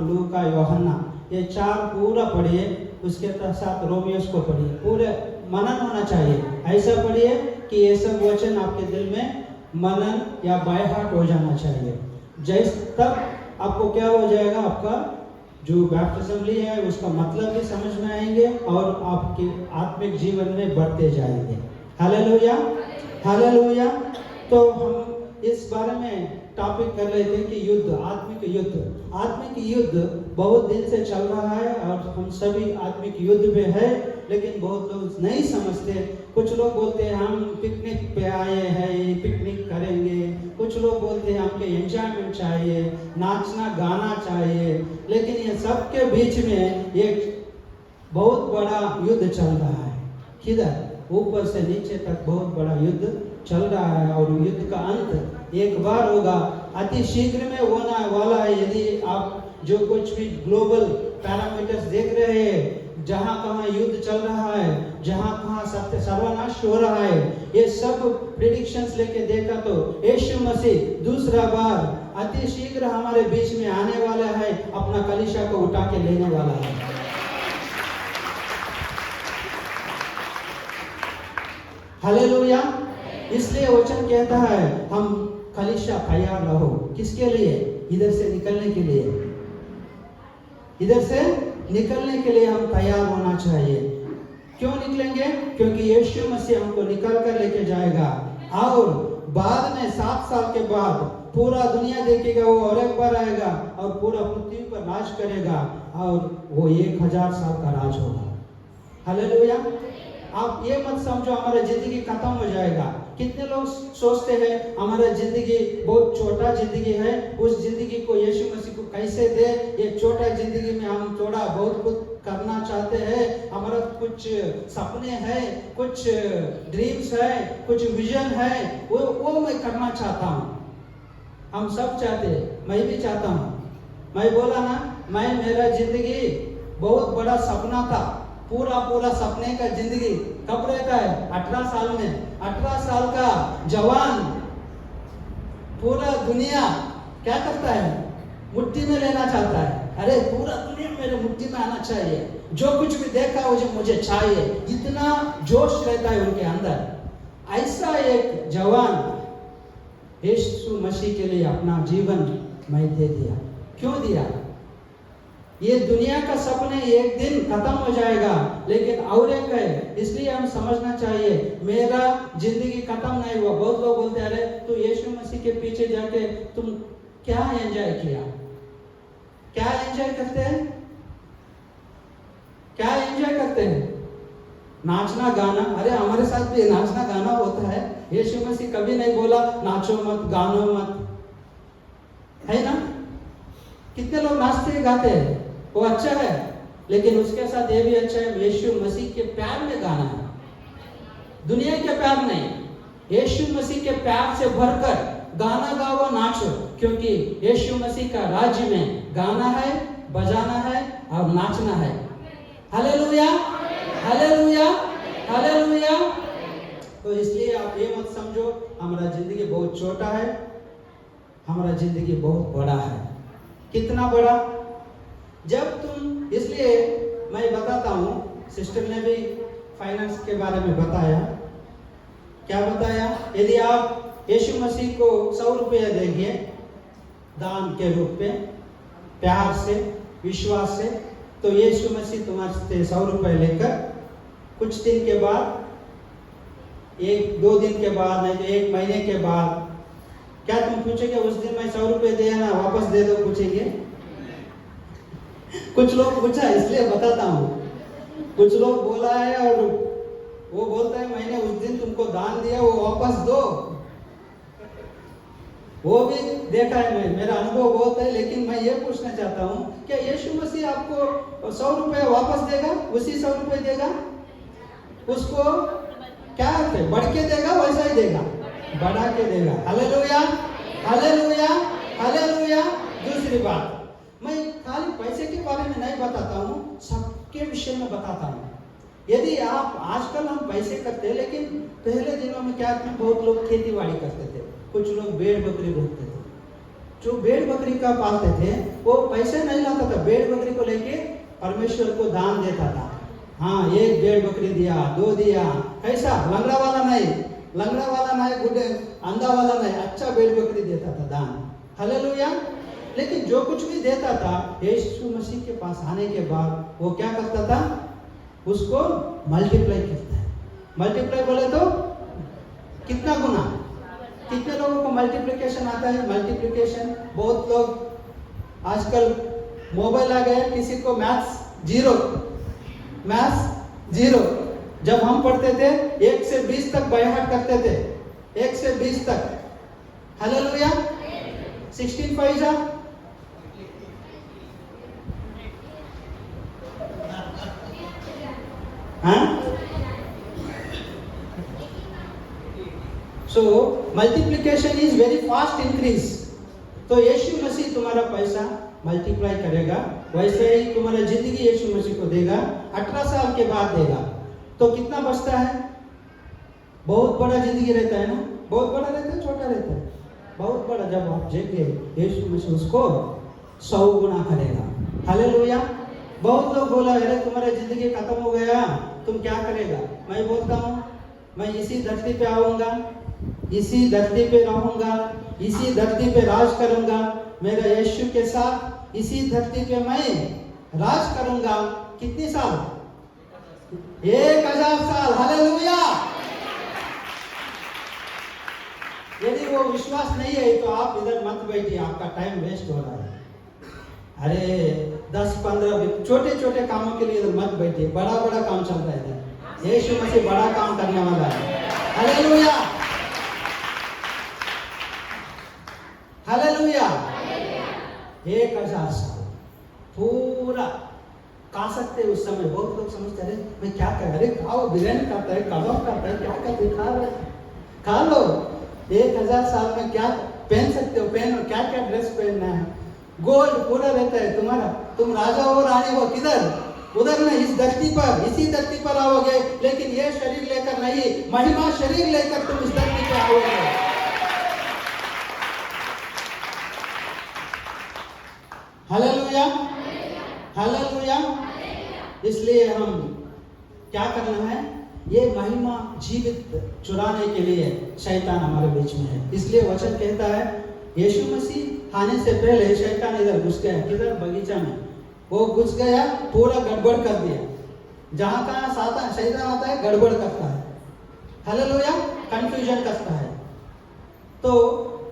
लूका, यूहन्ना, ये 4 पूरा पढ़िए। उसके साथ रोमियोस को पढ़िए, पूरे मनन होना चाहिए। ऐसा पढ़िए कि ये सब वचन आपके दिल में मनन या बाय हार्ट हो जाना चाहिए। तब आपको क्या हो जाएगा, आपका जो बैप्टिज्म ली है उसका मतलब भी समझ में आएंगे और आपके आत्मिक जीवन में बढ़ते जाएंगे। Hallelujah, hallelujah. तो हम इस बारे में टॉपिक कर रहे थे कि युद्ध, आत्मिक युद्ध। आत्मिक युद्ध बहुत दिन से चल रहा है और हम सभी आत्मिक युद्ध में है, लेकिन बहुत लोग नहीं समझते। कुछ लोग बोलते हैं हम पिकनिक पे आए हैं, पिकनिक करेंगे। कुछ लोग बोलते हैं हमको एंजॉयमेंट चाहिए, नाचना गाना चाहिए। लेकिन ये सब के बीच में एक बहुत बड़ा युद्ध चल रहा है। किधर? ऊपर से नीचे तक बहुत बड़ा युद्ध चल रहा है और युद्ध का अंत एक बार होगा, अति शीघ्र में होना वाला है। यदि आप जो कुछ भी ग्लोबल पैरामीटर्स देख रहे हैं, जहां कहां युद्ध चल रहा है, जहां कहां सत्य सर्वनाश हो रहा है, ये सब प्रेडिक्शंस लेके देखा तो यीशु मसीह दूसरा बार अति शीघ्र हमारे बीच में आने वाला है, अपना कलीसिया को उठा के लेने वाला है। हालेलुया। इसलिए वचन कहता है हम कलीसिया तैयार रहो। किसके लिए? इधर से निकलने के लिए। इधर से निकलने के लिए हम तैयार होना चाहिए। क्यों निकलेंगे? क्योंकि यीशु मसीह हमको निकल कर लेके जाएगा और बाद में 7 साल के बाद पूरा दुनिया देखेगा वो, और एक बार आएगा और पूरा पृथ्वी पर राज करेगा और वो 1000 साल का राज होगा। हालेलुया। आप ये मत समझो हमारा जिंदगी खत्म हो जाएगा। कितने लोग सोचते हैं हमारा जिंदगी बहुत छोटा जिंदगी है, उस जिंदगी को यीशु मसीह को कैसे दे। ये छोटा जिंदगी में हम थोड़ा बहुत कुछ करना चाहते हैं, हमारा कुछ सपने हैं, कुछ ड्रीम्स है, कुछ विजन है, वो मैं करना चाहता हूँ। हम सब चाहते हैं, मैं भी चाहता हूँ। मैं बोला ना, मेरा जिंदगी बहुत बड़ा सपना था। पूरा सपने का जिंदगी कब रहता है? 18 साल में। 18 साल का जवान पूरा दुनिया क्या करता है? मुट्ठी में लेना चाहता है। अरे पूरा दुनिया मेरे मुट्ठी में आना चाहिए, जो कुछ भी देखा मुझे चाहिए, इतना जोश रहता है उनके अंदर। ऐसा एक जवान यीशु मसीह के लिए अपना जीवन मैं दे दिया। क्यों दिया? ये दुनिया का सपने एक दिन खत्म हो जाएगा, लेकिन और एक है, इसलिए हम समझना चाहिए मेरा जिंदगी खत्म नहीं हुआ। बहुत लोग बोलते हैं अरे तू यीशु मसीह के पीछे जाके तुम क्या एंजॉय किया? क्या एंजॉय करते हैं? क्या एंजॉय करते हैं? नाचना गाना। अरे हमारे साथ भी नाचना गाना होता है। यीशु मसीह कभी नहीं बोला नाचो मत, गानो मत, है ना? कितने लोग नाचते गाते हैं, वो अच्छा है, लेकिन उसके साथ ये भी अच्छा है यीशु मसीह के प्यार में गाना है, दुनिया के प्यार नहीं। यीशु मसीह के प्यार से भरकर गाना गाओ, नाचो, क्योंकि यीशु मसीह का राज्य में गाना है, बजाना है और नाचना है। Hallelujah, hallelujah, hallelujah. तो इसलिए आप ये मत समझो हमारा जिंदगी बहुत छोटा है, हमारा जिंदगी बहुत बड़ा है। कितना बड़ा? जब तुम, इसलिए मैं बताता हूँ, सिस्टर ने भी फाइनेंस के बारे में बताया। क्या बताया? यदि आप यीशु मसीह को 100 रुपया देंगे दान के रूप में, प्यार से, विश्वास से, तो यीशु मसीह तुम्हारे से 100 रुपये लेकर कुछ दिन के बाद, 1-2 दिन के बाद, नहीं तो 1 महीने के बाद, क्या तुम पूछेंगे उस दिन मैं 100 रुपये दिया ना, वापस दे दो? पूछेंगे? कुछ लोग पूछा, इसलिए बताता हूँ। कुछ लोग बोला है और वो बोलता है मैंने उस दिन तुमको दान दिया, वो वापस दो। वो भी देखा है, मैं, मेरा अनुभव बहुत है। लेकिन मैं ये पूछना चाहता हूँ, क्या यीशु मसीह आपको 100 रुपये वापस देगा? उसी 100 रुपये देगा? उसको क्या है, बढ़ के देगा? वैसा ही देगा, बढ़ा के देगा। Hallelujah, hallelujah, hallelujah. दूसरी बात, मैं खाली पैसे के बारे में नहीं बताता हूँ, सबके विषय में बताता हूँ। यदि आप, आजकल हम पैसे करते हैं, लेकिन पहले दिनों में क्या थे, बहुत लोग खेती बाड़ी करते थे, कुछ लोग भेड़ बकरी रखते थे। जो भेड़ बकरी का पालते थे वो पैसे नहीं लाता था भेड़ बकरी को लेके परमेश्वर को दान देता था। हाँ, एक भेड़ बकरी दिया, 2 दिया, कैसा लंगड़ा वाला नहीं, गुड्डे अंधा वाला नहीं, अच्छा भेड़ बकरी देता था दान। हालेलुया। लेकिन जो कुछ भी देता था, यीशु मसीह के पास आने के बाद वो क्या करता था, उसको मल्टीप्लाई करता है। मल्टीप्लाई बोले तो कितना गुना, कितने लोगों को मल्टीप्लिकेशन आता है? मल्टीप्लिकेशन बहुत लोग आजकल मोबाइल आ गया, किसी को मैथ्स जीरो। जब हम पढ़ते थे 1 से 20 तक बाय हार्ट करते थे, 1 से 20 तक। Hallelujah. 16 5 so multiplication is very fast increase. तो यीशु मसीह तुम्हारा पैसा मल्टीप्लाई करेगा, वैसे ही तुम्हारा जिंदगी यीशु मसीह को देगा। 18 साल के बाद देगा तो कितना बचता है? बहुत बड़ा जिंदगी रहता है ना, बहुत बड़ा रहता है, छोटा रहता है, बहुत बड़ा। जब आप देंगे यीशु मसीह उसको 100 गुना करेगा। हालेलुया। बहुत लोग बोला, अरे तुम्हारा जिंदगी खत्म हो गया, तुम क्या करेगा? मैं बोलता हूँ, मैं इसी धरती पे आऊंगा, इसी धरती पे रहूंगा, इसी धरती पे राज करूंगा, मेरा यीशु के साथ इसी धरती पे मैं राज करूंगा। कितने साल? 1000 साल। हालेलुया। यदि वो विश्वास नहीं है तो आप इधर मत बैठिए, आपका टाइम वेस्ट हो रहा है। अरे 10-15 छोटे छोटे कामों के लिए इधर मत बैठिए, बड़ा बड़ा काम चल रहा है इधर। यीशु मसीह बड़ा काम करने वाला है। Hallelujah, hallelujah. 1000 साल पूरा खा सकते उस समय। बहुत लोग समझते हैं मैं क्या कर, अरे खाओ, बिरयानी खाता है, कबाब खाता है, क्या करते, खा लो। 1000 साल में क्या पहन सकते हो, पहनो, क्या क्या ड्रेस पहनना है, गोल्ड पूरा रहता है तुम्हारा। तुम राजा हो, रानी हो, किधर? उधर नहीं, इस धरती पर, इसी धरती पर आओगे, लेकिन ये शरीर लेकर नहीं, महिमा शरीर लेकर तुम इस धरती पर आओगे। Hallelujah, hallelujah. इसलिए हम क्या करना है, ये महिमा जीवित चुराने के लिए शैतान हमारे बीच में है। इसलिए वचन कहता है यीशु मसीह आने से पहले शैतान इधर घुस गया। किधर? बगीचा में। वो घुस गया, पूरा गड़बड़ कर दिया। जहां कहां शैतान आता है, गड़बड़ करता है। हालेलुया, कंफ्यूजन करता है। तो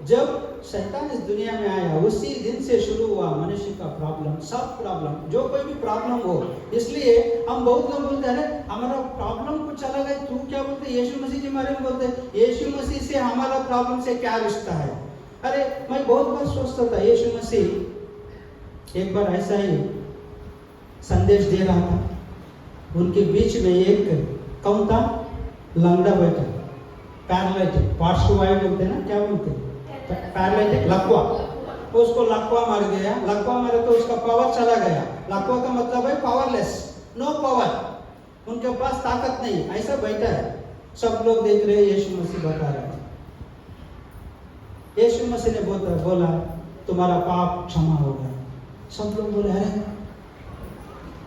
जब शैतान इस दुनिया में आया, उसी दिन से शुरू हुआ मनुष्य का प्रॉब्लम, सब प्रॉब्लम, जो कोई भी प्रॉब्लम हो। इसलिए हम बहुत लोग बोलते हैं हमारा प्रॉब्लम कुछ अलग है, तू क्या बोलते? यीशु मसीह के बारे में बोलते। यीशु मसीह से हमारा प्रॉब्लम से क्या रिश्ता है? अरे मैं बहुत बार सोचता था, यीशु मसीह एक बार ऐसा ही संदेश दे रहा था, उनके बीच में एक कौन था? लंगड़ा बैठा, पैरालिटिक, पार्श्ववायु बोलते ना, क्या बोलते? पैरालिटिक, लकवा। उसको लकवा मार गया। लकवा मारे तो उसका पावर चला गया। लकवा का मतलब है पावरलेस, नो पावर, उनके पास ताकत नहीं, ऐसा बैठा है। सब लोग देख रहे हैं, यीशु मसीह बता रहे हैं। यीशु मसीह ने बोला तुम्हारा पाप क्षमा हो गया। सब लोग बोले अरे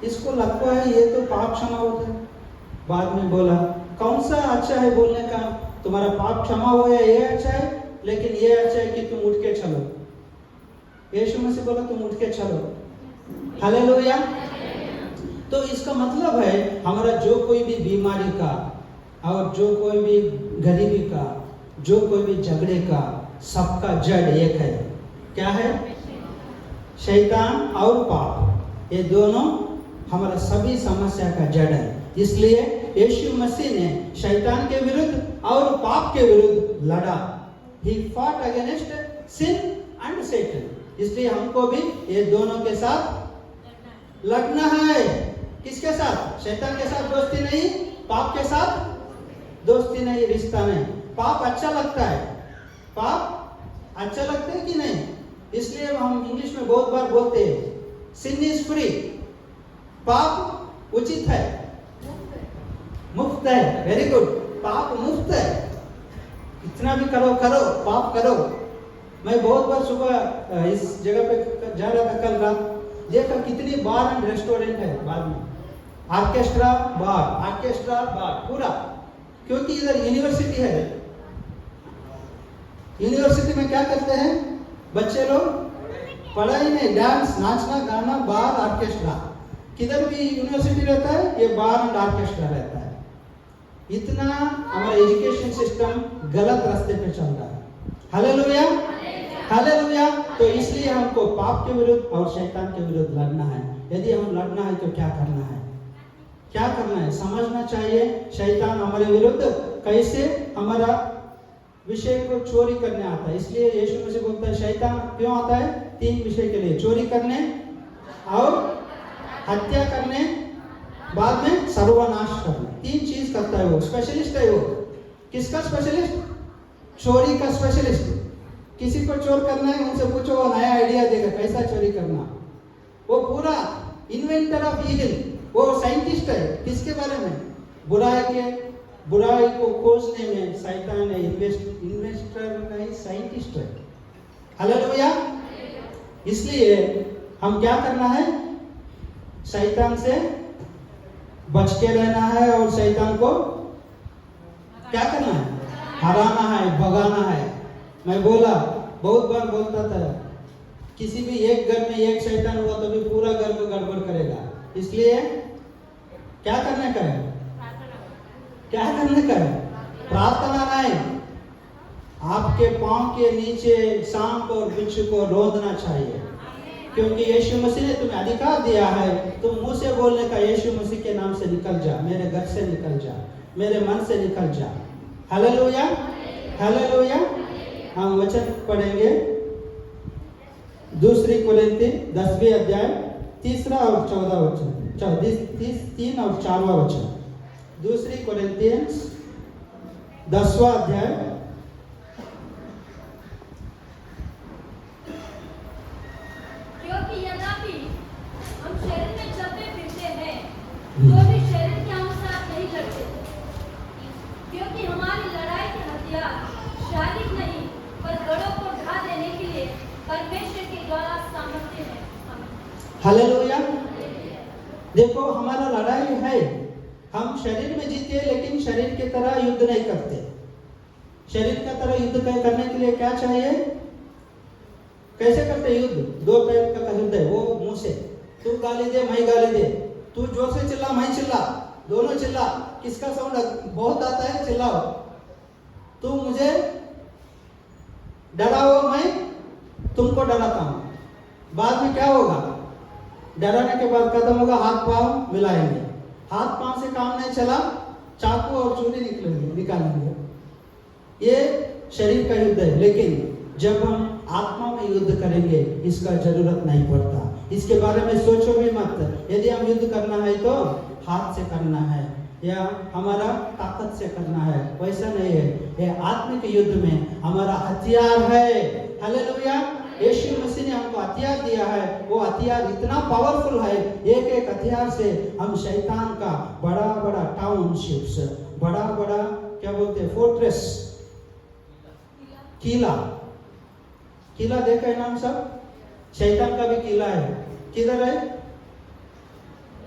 इसको लकवा है, ये तो पाप क्षमा होता है। बाद में बोला कौन सा अच्छा है बोलने का? तुम्हारा पाप क्षमा हो गया, ये अच्छा है, लेकिन ये अच्छा है कि तुम उठ के चलो। यीशु मसीह बोला तुम उठ के चलो। हालेलुया। तो इसका मतलब है हमारा जो कोई भी बीमारी का, और जो कोई भी गरीबी का, जो कोई भी झगड़े का, सबका जड़ एक है। क्या है? शैतान और पाप, ये दोनों हमारा सभी समस्या का जड़ है। इसलिए यीशु मसीह ने शैतान के विरुद्ध और पाप के विरुद्ध लड़ा। He fought against sin and Satan. इसलिए हमको भी ये दोनों के साथ लड़ना है। किसके साथ? शैतान के साथ दोस्ती नहीं, पाप के साथ दोस्ती नहीं, रिश्ता नहीं। पाप अच्छा लगता है, पाप अच्छा लगता है कि नहीं? इसलिए हम इंग्लिश में बहुत बार बोलते हैं सिन इज फ्री, पाप उचित है, मुफ्त है। वेरी गुड, पाप मुफ्त है, इतना भी करो पाप करो। मैं बहुत बार सुबह इस जगह पे जा रहा था, कल रात देखा कितनी बार एंड रेस्टोरेंट है बाद में, ऑर्केस्ट्रा बार पूरा, क्योंकि इधर यूनिवर्सिटी है। यूनिवर्सिटी में क्या करते हैं बच्चे लोग? पढ़ाई में डांस, नाचना, गाना, बार, ऑर्केस्ट्रा। किधर भी यूनिवर्सिटी रहता है ये बार एंड ऑर्केस्ट्रा रहता है। इतना हमारा एजुकेशन सिस्टम गलत रास्ते पे चल रहा है। Hallelujah, hallelujah. तो इसलिए हमको पाप के विरुद्ध और शैतान के विरुद्ध लड़ना है। यदि हम लड़ना है तो क्या करना है? क्या करना है समझना चाहिए। शैतान हमारे विरुद्ध कैसे हमारा विषय को चोरी करने आता है। इसलिए यीशु मसीह बोलता है शैतान क्यों आता है? 3 विषय के लिए, चोरी करने और हत्या करने, बाद में सर्वनाश करने। 3 चीज करता है वो, स्पेशलिस्ट है वो। किसका स्पेशलिस्ट? चोरी का स्पेशलिस्ट। किसी को चोर करना है उनसे पूछो, वो नया आइडिया देगा कैसा चोरी करना। वो पूरा इन्वेंटर ऑफ इविल, वो साइंटिस्ट है। किसके बारे में? बुराई को खोजने में शैतान है इन्वेस्टर नहीं, साइंटिस्ट है। हालेलुया। इसलिए हम क्या करना है? शैतान से बच के रहना है और शैतान को क्या करना है? हराना है, भगाना है। मैं बहुत बार बोलता था, किसी भी एक घर में एक शैतान हुआ तो भी पूरा घर को गड़बड़ करेगा। इसलिए क्या करने का है? क्या करने का है? प्रार्थना नहीं, आपके पांव के नीचे सांप और बिच्छू को रोदना चाहिए, क्योंकि यीशु मसीह ने तुम्हें अधिकार दिया है। तुम मुंह से बोलने का, यीशु मसीह के नाम से निकल जा, मेरे घर से निकल जा, मेरे मन से निकल जा। Hallelujah, hallelujah. हम वचन पढ़ेंगे 2 कोरिन्थी 10वें अध्याय 3 और 14 वचन, 3 और 4वां वचन। 2 कोरिन्थियंस 10वां अध्याय परमेश्वर के द्वारा सामर्थ्य है। हालेलुया। देखो हमारा लड़ाई है, हम शरीर में जीते लेकिन शरीर की तरह युद्ध नहीं करते। शरीर की तरह युद्ध करने के लिए क्या चाहिए? कैसे करते युद्ध? 2 टाइप का युद्ध है, वो मुंह से, तू गाली दे मैं गाली दे, तू जोर से चिल्ला मैं चिल्ला, दोनों चिल्ला। किसका साउंड बहुत आता है? चिल्लाओ। तू मुझे डराओ, मैं तुमको डराता हूं। बाद में क्या होगा? डराने के बाद खत्म होगा, हाथ पांव मिलाएंगे। हाथ पांव से काम नहीं चला, चाकू और चूड़ी निकालेंगे। ये शरीर का युद्ध है। लेकिन जब हम आत्मा में युद्ध करेंगे इसका जरूरत नहीं पड़ता। इसके बारे में सोचो भी मत। यदि हम युद्ध करना है तो हाथ से करना है या हमारा ताकत से करना है, वैसा नहीं है। ये आत्मिक युद्ध में हमारा हथियार है। हालेलुया। यीशु मसीह ने हमको हथियार दिया है। वो हथियार इतना पावरफुल है, एक एक हथियार से हम शैतान का बड़ा बड़ा टाउनशिप्स, बड़ा बड़ा क्या बोलते हैं, फोर्ट्रेस, किला देखा है ना हम सब? शैतान का भी किला है। किधर है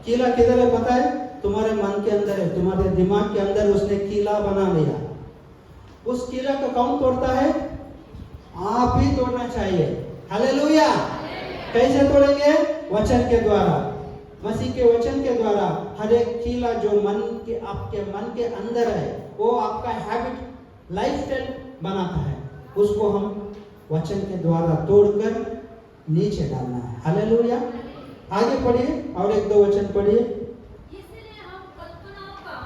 किला? किधर है पता है? तुम्हारे मन के अंदर है, तुम्हारे दिमाग के अंदर उसने किला बना लिया। उस किला को कौन तोड़ता है? आप ही तोड़ना चाहिए। हालेलुया। कैसे तोड़ेंगे? वचन के द्वारा, मसीह के वचन के द्वारा। हर एक किला जो मन के, आपके मन के अंदर है, वो आपका हैबिट, लाइफस्टाइल बनाता है, उसको हम वचन के द्वारा तोड़कर नीचे डालना है। हालेलुया। आगे पढ़िए और 1-2 वचन पढ़िए। इसलिए हम कल्पनाओं का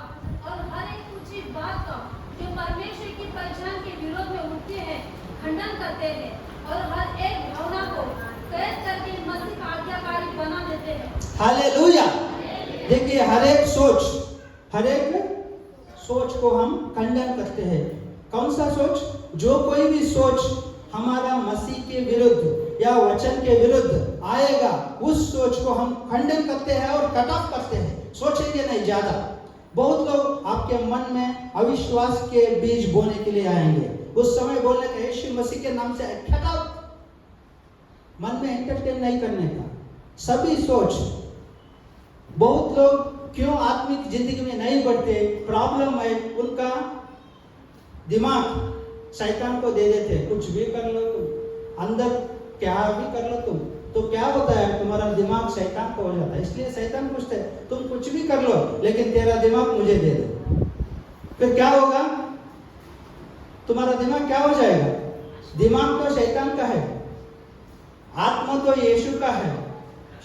और हर एक ऊंची बात का जो परमेश्वर की पहचान के विरोध में उठते हैं खंडन करते हैं और हर एक भावना को कैद करके मसीह का आज्ञाकारी बना देते हैं। हालेलुया। देखिए हर एक सोच को हम खंडन करते हैं। कौन सा सोच? जो कोई भी सोच हमारा मसीह के विरुद्ध या वचन के विरुद्ध आएगा, उस सोच को हम खंडन करते हैं और कट ऑफ करते हैं। सोचेंगे नहीं ज्यादा। बहुत लोग आपके मन में अविश्वास के बीज बोने के लिए आएंगे। उस समय बोलने का यीशु मसीह के नाम से कट ऑफ, मन में एंटरटेन नहीं करने का। सभी सोच। बहुत लोग क्यों आत्मिक जिंदगी में नहीं बढ़ते, प्रॉब्लम है उनका दिमाग शैतान को दे देते। कुछ भी कर लो तुम, अंदर क्या भी कर लो तुम, तो क्या होता है, तुम्हारा दिमाग शैतान को हो जाता है। इसलिए शैतान पूछते है तुम कुछ भी कर लो लेकिन तेरा दिमाग मुझे दे दो। फिर क्या होगा, तुम्हारा दिमाग क्या हो जाएगा? दिमाग तो शैतान का है, आत्मा तो यीशु का है,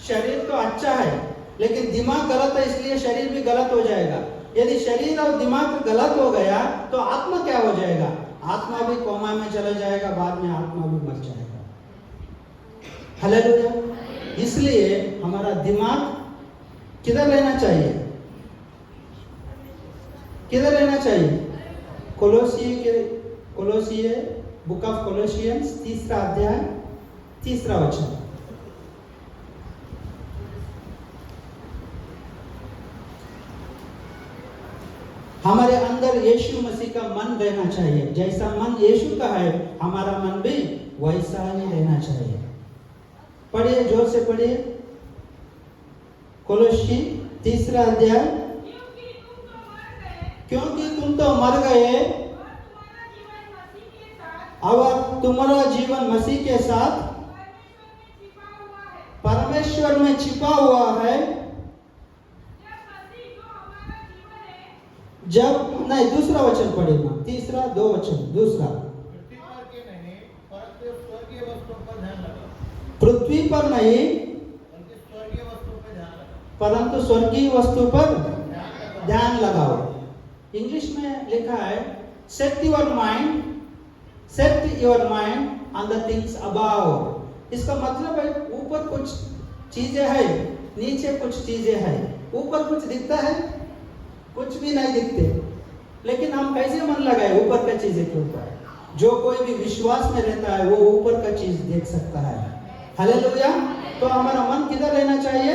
शरीर तो अच्छा है, लेकिन दिमाग गलत है इसलिए शरीर भी गलत हो जाएगा। यदि शरीर और दिमाग गलत हो गया तो आत्मा क्या हो जाएगा? आत्मा भी कोमा में चला जाएगा, बाद में आत्मा भी मर जाएगा। हालेलुया। इसलिए हमारा दिमाग किधर रहना चाहिए? किधर रहना चाहिए? कोलोसिये बुक ऑफ कोलोसियंस 3 अध्याय 3 वचन। हमारे अंदर यीशु मसीह का मन रहना चाहिए। जैसा मन यीशु का है हमारा मन भी वैसा ही रहना चाहिए। पढ़िए, जोर से पढ़िए। कोलोसी 3 अध्याय। क्योंकि तुम तो मर गए और तुम्हारा जीवन मसीह के साथ परमेश्वर में छिपा हुआ है। जब नहीं, दूसरा वचन पढ़ेगा, 3 2 वचन। दूसरा, पृथ्वी पर नहीं परंतु स्वर्गीय वस्तु पर ध्यान लगाओ। इंग्लिश में लिखा है set your mind on the things above. इसका मतलब है ऊपर कुछ चीजें है, नीचे कुछ चीजें है। ऊपर कुछ दिखता है, कुछ भी नहीं दिखते, लेकिन हम कैसे मन लगाए ऊपर का चीजें के ऊपर? जो कोई भी विश्वास में रहता है वो ऊपर का चीज देख सकता है। हालेलुया। तो हमारा मन किधर रहना चाहिए?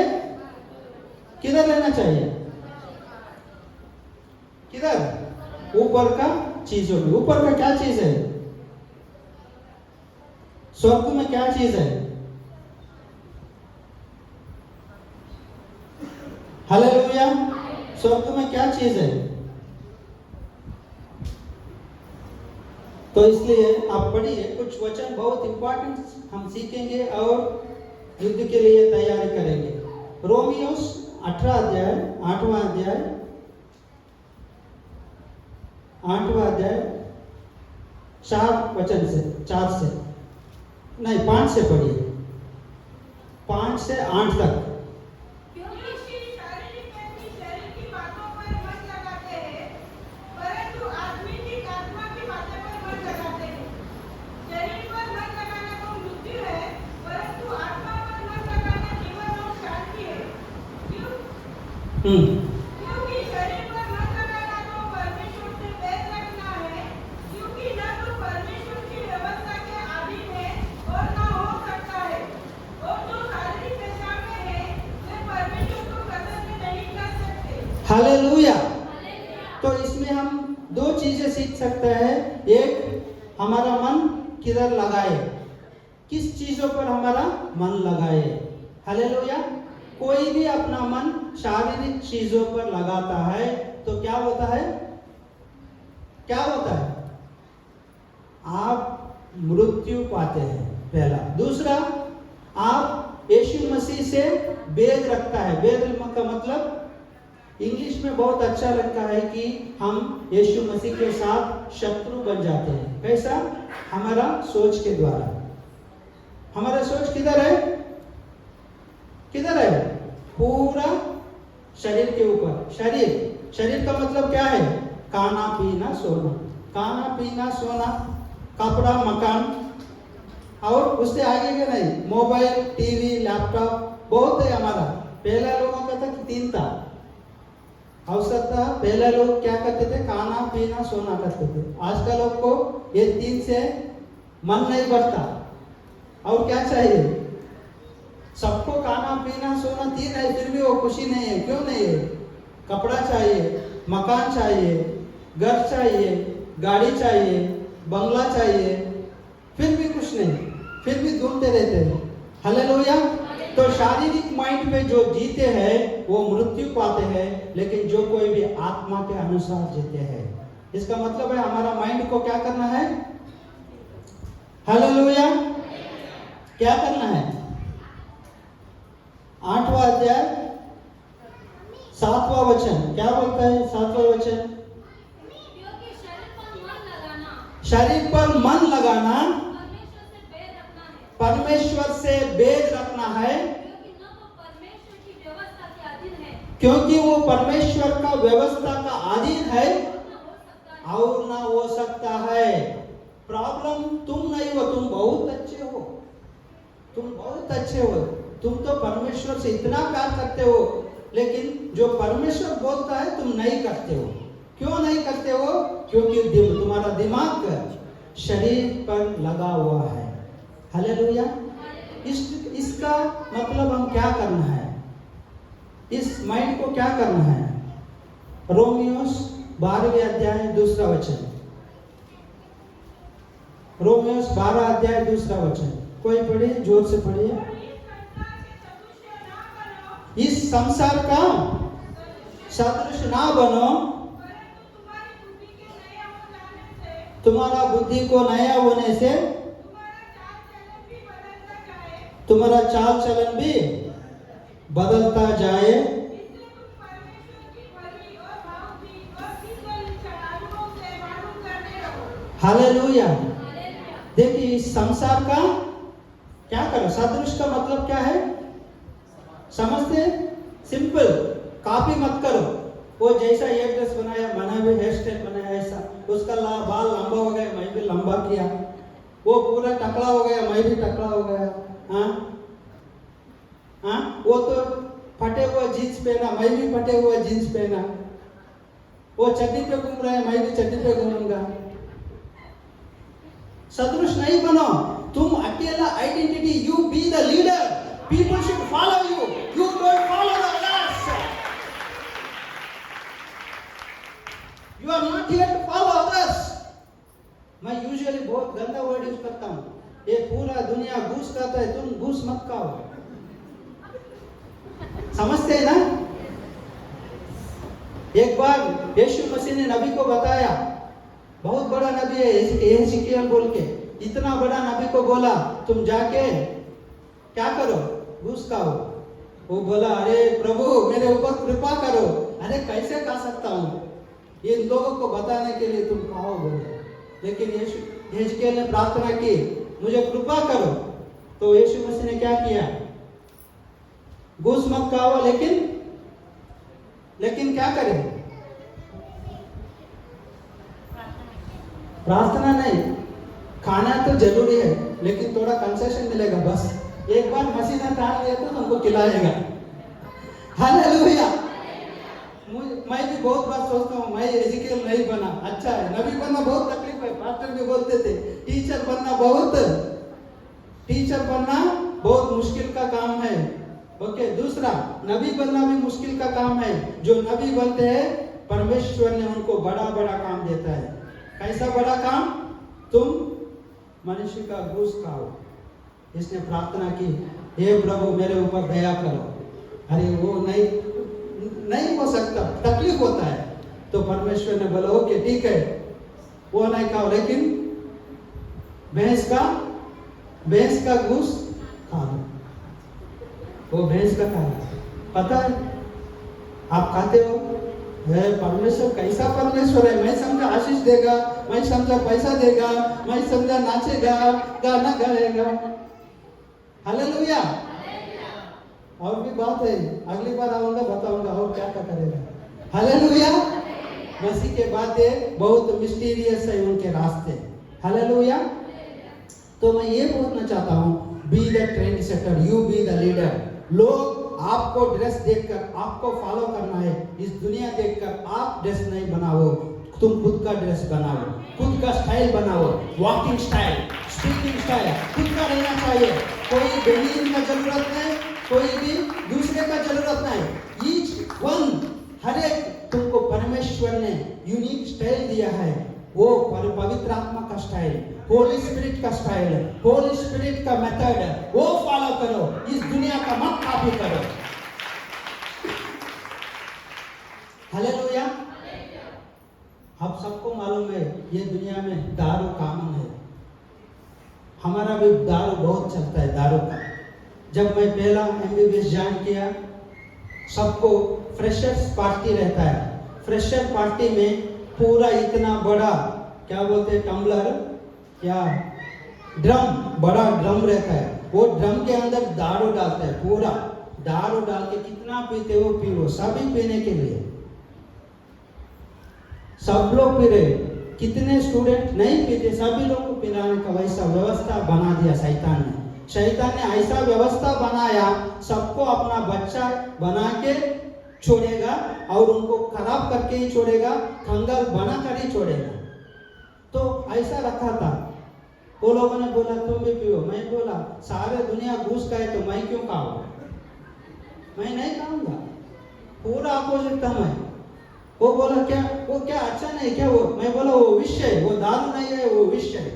किधर रहना चाहिए? किधर? ऊपर का चीजों में। ऊपर का क्या चीज है? स्वर्ग में क्या चीज है? हालेलुया। स्वर्ग में क्या चीज है? तो इसलिए आप पढ़िए, कुछ वचन बहुत इंपॉर्टेंट हम सीखेंगे और युद्ध के लिए तैयारी करेंगे। रोमियोस 18 अध्याय 8वां अध्याय 4 वचन से 4 से नहीं 5 से पढ़िए, 5 से 8 तक। क्योंकि शरीर पर मन लगाना तो परमेश्वर से बैर रखना है, क्योंकि न तो परमेश्वर की व्यवस्था के अधीन है और न हो सकता है, और जो शारीरिक दशा में है वे परमेश्वर को प्रसन्न नहीं कर सकते। हालेलुया। तो इसमें हम 2 चीजें सीख सकते हैं। एक, हमारा मन किधर लगाए, किस चीजों पर हमारा मन लगाए। हालेलुया। कोई भी अपना मन शारीरिक चीजों पर लगाता है तो क्या होता है? क्या होता है? आप मृत्यु पाते हैं, पहला। दूसरा, आप यीशु मसीह से भेद रखता है। भेद का मतलब इंग्लिश में बहुत अच्छा लगता है कि हम यीशु मसीह के साथ शत्रु बन जाते हैं। कैसा? हमारा सोच के द्वारा। हमारा सोच किधर है? किधर है? पूरा शरीर के ऊपर। शरीर का मतलब क्या है? खाना पीना सोना, खाना पीना सोना, कपड़ा मकान, और उससे आगे के नहीं। मोबाइल, टीवी, लैपटॉप बहुत है हमारा। पहला लोगों का था कि 3 था अवसर था। पहले लोग क्या करते थे? खाना पीना सोना करते थे। आज का लोग को ये 3 से मन नहीं बढ़ता। और क्या चाहिए? सबको खाना पीना सोना 3 है, फिर भी वो खुशी नहीं है। क्यों नहीं है? कपड़ा चाहिए, मकान चाहिए, घर चाहिए, गाड़ी चाहिए, बंगला चाहिए, फिर भी कुछ नहीं, फिर भी ढूंढते रहते हैं। हालेलुया। तो शारीरिक माइंड पे जो जीते हैं वो मृत्यु पाते हैं, लेकिन जो कोई भी आत्मा के अनुसार जीते हैं, इसका मतलब है हमारा माइंड को क्या करना है? हालेलुया, क्या करना है? 8वां अध्याय 7वां वचन क्या बोलता है? 7वां वचन, क्योंकि शरीर पर मन लगाना परमेश्वर से बैर रखना है, परमेश्वर से भेद रखना है, क्योंकि न तो परमेश्वर की व्यवस्था के अधीन है, क्योंकि वो परमेश्वर का व्यवस्था का अधीन है और न हो और ना हो सकता है। सकता है। प्रॉब्लम तुम नहीं हो, तुम बहुत अच्छे हो, तुम बहुत अच्छे हो, तुम तो परमेश्वर से इतना प्यार करते हो, लेकिन जो परमेश्वर बोलता है तुम नहीं करते हो। क्यों नहीं करते हो? क्योंकि तुम्हारा दिमाग शरीर पर लगा हुआ है। हालेलुया। इसका मतलब हम क्या करना है? इस माइंड को क्या करना है? रोमियोस 12वें अध्याय 2रा वचन, रोमियोस 12 अध्याय 2रा वचन, कोई पढ़े, जोर से पढ़िए। इस संसार का सदृश ना बनो, तुम्हारा बुद्धि को नया होने से तुम्हारा चाल चलन भी बदलता जाए, हालेलुया। देखिए, इस संसार का क्या करो? सदृश का मतलब क्या है? समझते? सिंपल, कॉपी मत करो। वो जैसा ये ड्रेस बनाया, मैंने भी हेयर स्टाइल बनाया ऐसा, उसका बाल लंबा हो गया, मैं भी लंबा किया, वो पूरा टकला हो गया, मैं भी टकला हो गया। हाँ, वो तो फटे हुआ जीन्स पहना, मैं भी फटे हुआ जीन्स पहना, वो चड्डी पे घूम रहा है, मैं भी चड्डी पे घूमूंगा। सदृश नहीं बनो, तुम अकेला identity, you be the leader, people should follow you, you don't follow the others, you are not here to follow others. मैं यूजुअली बहुत गंदा वर्ड यूज करता हूँ, ये पूरा दुनिया घूस खाता है, तुम घूस मत खाओ, समझते हैं ना? एक बार यीशु मसीह ने नबी को बताया, बहुत बड़ा नबी है एहेजिकियल बोल के, इतना बड़ा नबी को बोला तुम जाके क्या करो? घूस खाओ। वो बोला, अरे प्रभु मेरे ऊपर कृपा करो। अरे कैसे खा सकता हूँ? ये लोगों को बताने के लिए तुम खाओ बोले। लेकिन यीशु एहेजिकियल ने प्रार्थना की, मुझे कृपा करो। तो यीशु मसीह ने क्या किया? घूस मत खाओ, लेकिन क्या करें? प्रार्थना नहीं, खाना तो जरूरी है, लेकिन थोड़ा कंसेशन मिलेगा बस। एक बार मसीह ने ठान लिया तो हमको खिलाएगा। हालेलुया। मैं भी बहुत बार सोचता हूँ, मैं एहेजिकियल नहीं बना, अच्छा है। नबी बनना बहुत तकलीफ है, पास्टर भी बोलते थे। टीचर बनना बहुत मुश्किल का काम है। ओके, दूसरा, नबी बनना भी मुश्किल का काम है। जो नबी बनते हैं, परमेश्वर ने उनको बड़ा बड़ा काम देता है। कैसा बड़ा काम? तुम मनुष्य का घूस खाओ। इसने प्रार्थना की, हे प्रभु मेरे ऊपर दया करो। अरे वो नहीं हो सकता, तकलीफ होता है। तो परमेश्वर ने बोला, ओके ठीक है, वो नहीं खाओ, लेकिन भैंस का घूस खा लो। वो भैंस का खाना पता है? आप खाते हो? परमेश्वर कैसा परमेश्वर है? मैं समझा आशीष देगा, मैं समझा पैसा देगा, मैं समझा नाचेगा, गाना गाएगा। हालेलुया। और भी बात है, अगली बार आऊंगा बताऊंगा और क्या करेगा। हालेलुया। मसीह के बातें बहुत मिस्टीरियस है, उनके रास्ते। हालेलुया। तो मैं ये बोलना चाहता हूँ, be the trend setter, you be the leader. लोग आपको ड्रेस देखकर आपको फॉलो करना है। इस दुनिया देखकर आप ड्रेस नहीं बनाओ, तुम खुद का ड्रेस बनाओ, खुद का स्टाइल बनाओ, वॉकिंग स्टाइल, स्पीकिंग स्टाइल खुद का रहना चाहिए। कोई बेनीन का जरूरत नहीं, कोई भी दूसरे का जरूरत नहीं। ईच वन, हर एक तुमको परमेश्वर ने यूनिक स्टाइल दिया है। वो पवित्र आत्मा का स्टाइल, होली स्पिरिट का स्टाइल है, होली स्पिरिट का मेथड है, वो फॉलो करो, इस दुनिया का मत कॉपी करो। हालेलुया। आप सबको मालूम है ये दुनिया में दारू कॉमन है, हमारा भी दारू बहुत चलता है दारू का। जब मैं पहला MBBS ज्वाइन किया, सबको फ्रेशर्स पार्टी रहता है, फ्रेशर पार्टी में पूरा इतना बड़ा क्या बोलते हैं टम्बलर या ड्रम, बड़ा ड्रम रहता है, वो ड्रम के अंदर दारू डालते हैं, पूरा दारू डाल के कितना पीते हो पी लो, सभी पीने के लिए सब लोग पी रहे, कितने स्टूडेंट नहीं पीते, सभी लोग को पिलाने का वैसा व्यवस्था बना दिया शैतान ने। शैतान ने ऐसा व्यवस्था बनाया, सबको अपना बच्चा बना के छोड़ेगा और उनको खराब करके ही छोड़ेगा, कंगाल बना कर ही छोड़ेगा। तो ऐसा रखा था। वो लोगों ने बोला तुम भी पियो, मैं बोला सारे दुनिया घूस खाए तो मैं क्यों खाऊं, मैं नहीं खाऊंगा, पूरा अपोजिट था मैं। वो बोला क्या, वो क्या अच्छा नहीं क्या, वो मैं बोला वो विष है, वो दारू नहीं है, वो विष है,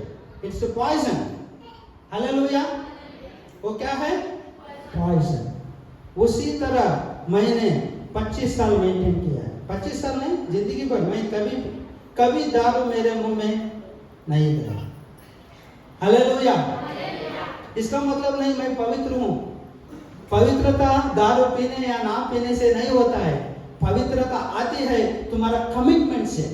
इट्स अ पॉइजन। हालेलुया। वो क्या है, पॉइजन। उसी तरह मैंने 25 साल मेंटेन किया है, 25 साल नहीं जिंदगी भर मैं कभी दारू मेरे मुंह में नहीं गया। हालेलुया। इसका मतलब नहीं मैं पवित्र हूँ, पवित्रता दारू पीने या ना पीने से नहीं होता है, पवित्रता आती है तुम्हारा कमिटमेंट से।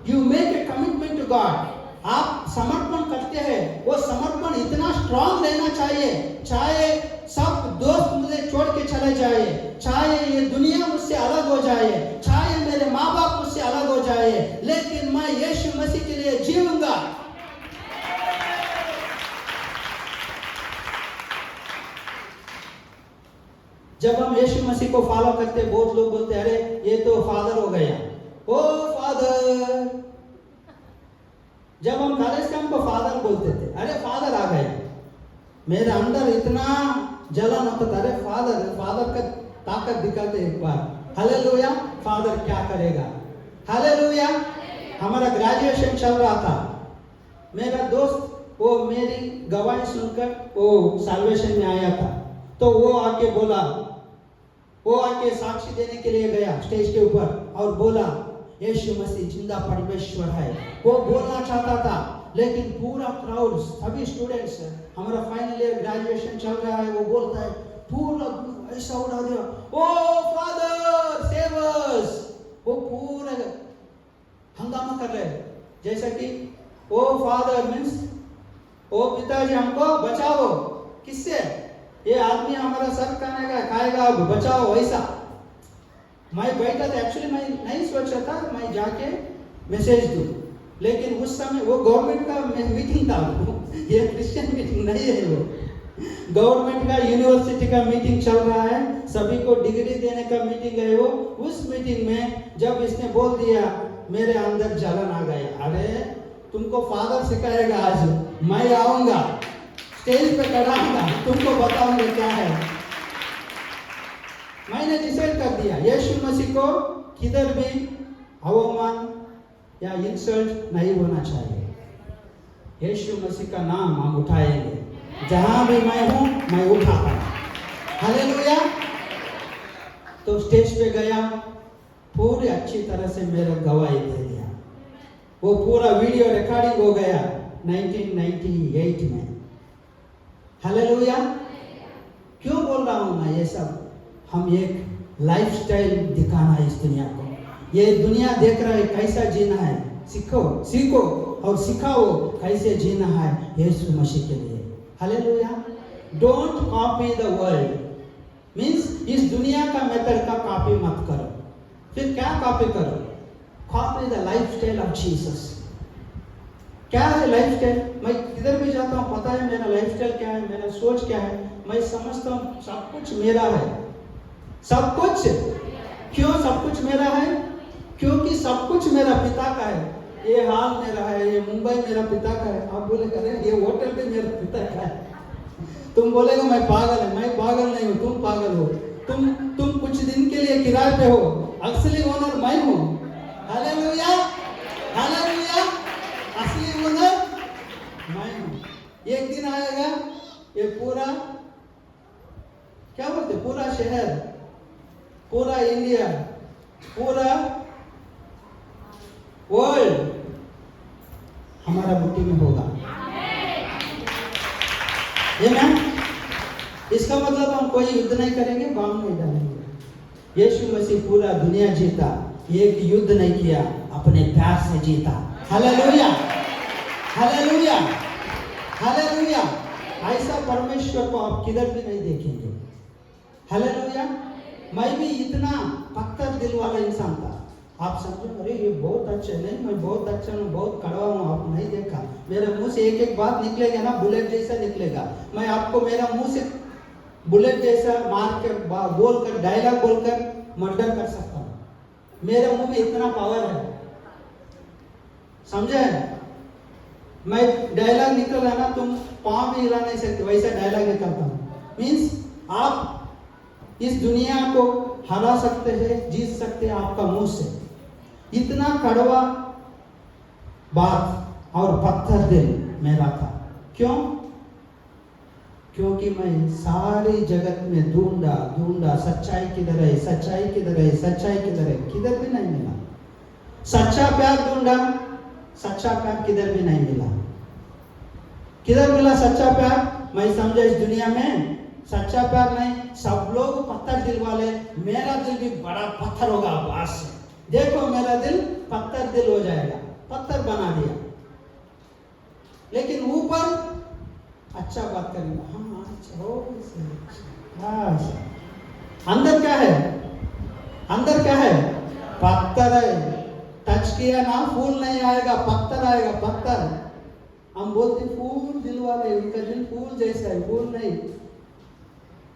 You make a commitment to God, आप समर्पण करते हैं, वो समर्पण इतना स्ट्रांग रहना चाहिए, चाहे सब दोस्त मुझे छोड़ के चले जाए, चाहे ये दुनिया मुझसे अलग हो जाए, चाहे मेरे माँ बाप मुझसे अलग हो जाए, लेकिन मैं यीशु मसीह के लिए जीऊंगा। जब हम यीशु मसीह को फॉलो करते, बहुत लोग बोलते अरे ये तो फादर हो गया, ओ फादर। जब हम कॉलेज से हमको फादर बोलते थे, अरे फादर आ गया, मेरे अंदर इतना जलन होता था, अरे फादर का ताकत दिखाते एक बार। हालेलुया। फादर क्या करेगा। हालेलुया। हमारा ग्रेजुएशन चल रहा था, मेरा दोस्त वो मेरी गवाही सुनकर वो साल्वेशन में आया था, तो वो आके बोला, वो आके साक्षी देने के लिए गया स्टेज के ऊपर और बोला यीशु मसीह जिंदा परमेश्वर है। वो बोलना चाहता था, लेकिन पूरा क्राउड, सभी स्टूडेंट्स, हमारा फाइनल ईयर ग्रेजुएशन चल रहा है, वो बोलता है, पूरा ऐसा उड़ा दिया, ओ फादर सेव अस। वो पूरा हंगामा कर रहे जैसा कि ओ फादर मीन्स ओ पिताजी हमको बचाओ, किससे, ये आदमी हमारा सर खाएगा अब बचाओ, ऐसा। मैं बैठा था, एक्चुअली मैं नहीं सोचा था मैं जाके मैसेज दूं, लेकिन उस समय वो गवर्नमेंट का मीटिंग था, ये क्रिश्चियन मीटिंग नहीं है, वो गवर्नमेंट का यूनिवर्सिटी का मीटिंग चल रहा है, सभी को डिग्री देने का मीटिंग है वो। उस मीटिंग में जब इसने बोल दिया, मेरे अंदर जलन आ गई, अरे तुमको फादर सिखाएगा, आज मैं आऊंगा स्टेज पे कराऊंगा, तुमको बताऊंगा क्या है। मैंने डिसाइड कर दिया यीशु मसीह को किधर भी अवमान या इंसल्ट नहीं होना चाहिए, यीशु मसीह का नाम हम उठाएंगे, जहां भी मैं हूं मैं उठाता। हालेलुया। तो स्टेज पे गया, पूरी अच्छी तरह से मेरा गवाही दे दिया, वो पूरा वीडियो रिकॉर्डिंग हो गया 1998 में। हालेलुया। क्यों बोल रहा हूं मैं ये सब, हम एक लाइफस्टाइल दिखाना है इस दुनिया को, ये दुनिया देख रहा है कैसा जीना है, सीखो और सिखाओ कैसे जीना है यीशु मसीह के लिए। Hallelujah. Don't copy the world, means इस दुनिया का मेथड का कॉपी मत करो। फिर क्या कॉपी करो, copy the lifestyle of Jesus. क्या है लाइफस्टाइल, मैं किधर भी जाता हूँ पता है मेरा लाइफस्टाइल क्या है, मेरा सोच क्या है, मैं समझता हूँ सब कुछ मेरा है, सब कुछ। क्यों सब कुछ मेरा है, क्योंकि सब कुछ मेरा पिता का है, ये हाल मेरा है, ये मुंबई मेरा पिता का है। आप बोले करें ये होटल भी मेरा पिता का है, तुम बोलेगा मैं पागल है, मैं पागल नहीं हूँ, तुम पागल हो, तुम कुछ दिन के लिए किराए पे हो, असली ओनर मैं हूँ। हालेलुया। हालेलुया। असली ओनर मैं एक दिन आएगा ये पूरा क्या बोलते, पूरा शहर, पूरा इंडिया, पूरा वर्ल्ड हमारा मुट्ठी में होगा। ये ना, इसका मतलब हम कोई युद्ध नहीं करेंगे, बम नहीं डालेंगे। यीशु मसीह पूरा दुनिया जीता, एक युद्ध नहीं किया, अपने प्यार से जीता। Hallelujah, hallelujah, hallelujah. ऐसा परमेश्वर को आप किधर भी नहीं देखेंगे। हालेलुया। मैं भी इतना पत्थर दिल वाला इंसान था। आप समझो, अरे ये बहुत अच्छे, नहीं मैं बहुत अच्छा हूँ, बहुत कड़वा हूँ, आप नहीं देखा, मेरे मुंह से एक एक बात निकलेगा ना, बुलेट जैसा निकलेगा। मैं आपको मेरा मुंह से बुलेट जैसा मार के बोलकर, डायलॉग बोलकर मर्डर कर सकता हूँ। मेरे मुंह में इतना पावर है, समझे? मैं डायलॉग निकल है ना, तुम पाँव भी हिला नहीं सकते, वैसा डायलॉग निकलता हूँ। मीन्स आप इस दुनिया को हरा सकते हैं, जीत सकते हैं आपका मुंह से। इतना कड़वा बात और पत्थर दिल मेरा था। क्यों? क्योंकि मैं सारी जगत में ढूंढा सच्चाई किधर है, सच्चाई किधर है, सच्चाई किधर है, किधर भी नहीं मिला। सच्चा प्यार ढूंढा, सच्चा प्यार किधर भी नहीं मिला। किधर मिला सच्चा प्यार? मैं समझा इस दुनिया में सच्चा प्यार नहीं, सब लोग पत्थर दिल वाले। मेरा दिल भी बड़ा पत्थर होगा आज से। देखो मेरा दिल पत्थर दिल हो जाएगा, पत्थर बना दिया। लेकिन ऊपर अच्छा बात करेंगे, हाँ अच्छा। अंदर क्या है? अंदर क्या है? पत्थर है। टच किया ना, फूल नहीं आएगा, पत्थर आएगा, पत्थर। हम बोलते फूल दिल वाले, उनका दिल फूल जैसा है, फूल नहीं।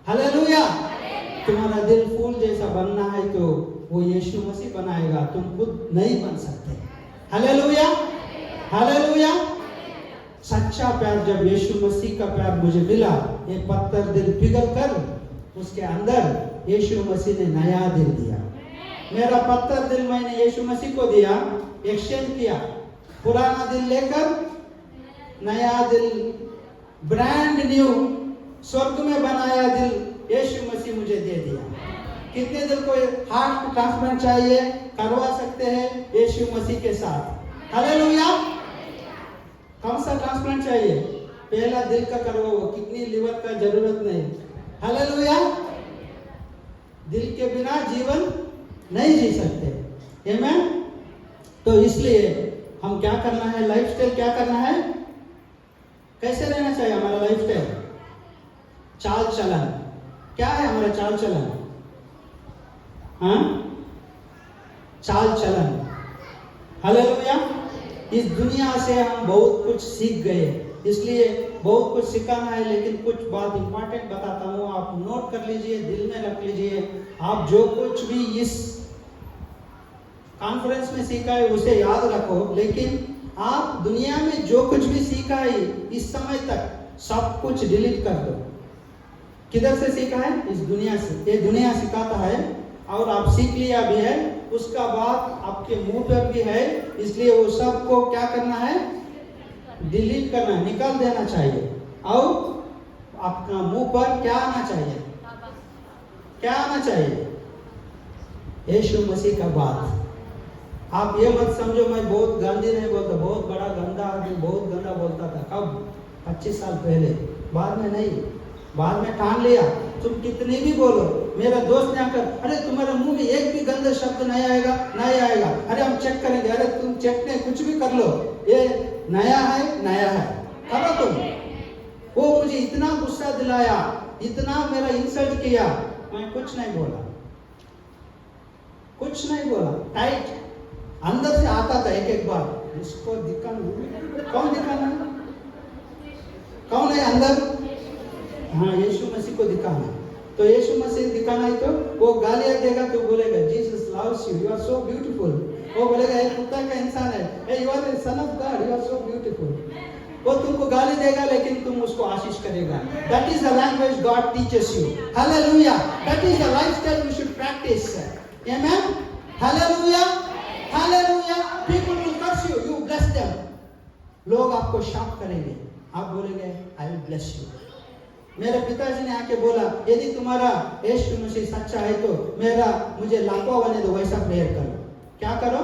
हालेलुया। तुम्हारा दिल फूल जैसा बनना है तो वो यीशु मसीह बनाएगा, तुम खुद नहीं बन सकते। Hallelujah, hallelujah. सच्चा प्यार जब यीशु मसीह का प्यार मुझे मिला, ये पत्थर दिल पिघल कर उसके अंदर यीशु मसीह ने नया दिल दिया। मेरा पत्थर दिल मैंने यीशु मसीह को दिया, एक्सचेंज किया। पुराना दिल लेकर नया दिल, ब्रांड न्यू, स्वर्ग में बनाया दिल यीशु मसीह मुझे दे दिया। कितने दिल को हार्ट ट्रांसप्लांट चाहिए? करवा सकते हैं यीशु मसीह के साथ। हालेलुया। कौन सा ट्रांसप्लांट चाहिए? पहला दिल का करवाओ, कितनी लिवर का जरूरत नहीं। हालेलुया। दिल के बिना जीवन नहीं जी सकते। आमीन। तो इसलिए हम क्या करना है? लाइफस्टाइल क्या करना है? कैसे रहना चाहिए हमारा लाइफस्टाइल? चाल चलन क्या है हमारा चाल चलन? हाँ, चाल चलन। हालेलुया। इस दुनिया से हम बहुत कुछ सीख गए, इसलिए बहुत कुछ सिखाना है, लेकिन कुछ बात इंपॉर्टेंट बताता हूँ, आप नोट कर लीजिए, दिल में रख लीजिए। आप जो कुछ भी इस कॉन्फ्रेंस में सीखा है उसे याद रखो, लेकिन आप दुनिया में जो कुछ भी सीखा है इस समय तक सब कुछ डिलीट कर दो। किधर से सीखा है? इस दुनिया से। ये दुनिया सिखाता है और आप सीख लिया भी है, उसका बाद आपके मुंह पर भी है, इसलिए वो सब को क्या करना है? डिलीट करना है, निकाल देना चाहिए। और आपका मुंह पर क्या आना चाहिए? क्या आना चाहिए? यीशु मसीह का बात। आप ये मत समझो मैं बहुत गांधी नहीं बोलता, बहुत बड़ा गंदा आदमी, बहुत गंदा बोलता था। कब? 25 साल पहले। बाद में नहीं, बाद में ठान लिया। तुम कितनी भी बोलो, मेरा दोस्त ने आकर, अरे तुम्हारे मुंह में एक भी गंदा शब्द नहीं आएगा, नहीं आएगा। अरे हम चेक करेंगे। अरे तुम चेक नहीं, कुछ भी कर लो, ये नया है, नया है, करो तुम। वो मुझे इतना गुस्सा दिलाया, इतना मेरा इंसल्ट किया, मैं कुछ नहीं बोला, कुछ नहीं बोला। टाइट अंदर से आता था एक एक बार, इसको दिखाना। कौन दिखाना? कौन है अंदर? हाँ, यीशु मसीह को दिखाना। तो यीशु मसीह दिखाना है तो वो गालियां देगा तो बोलेगा Jesus loves you, you are so beautiful. वो बोलेगा एक कुत्ता का इंसान है, ए you are the son of God, you are so beautiful. वो तुमको गाली देगा लेकिन तुम उसको आशीष करेगा। That is the language God teaches you. Hallelujah. That is the lifestyle we should practice. Amen. Hallelujah, hallelujah. People will curse you, you bless them. लोग आपको शाप करेंगे, आप बोलेंगे आई विल ब्लेस यू। मेरे पिताजी ने आके बोला यदि तुम्हारा यीशु मसीह सच्चा है तो मुझे लाखों बने दो, वैसा प्रेयर करो। क्या करो?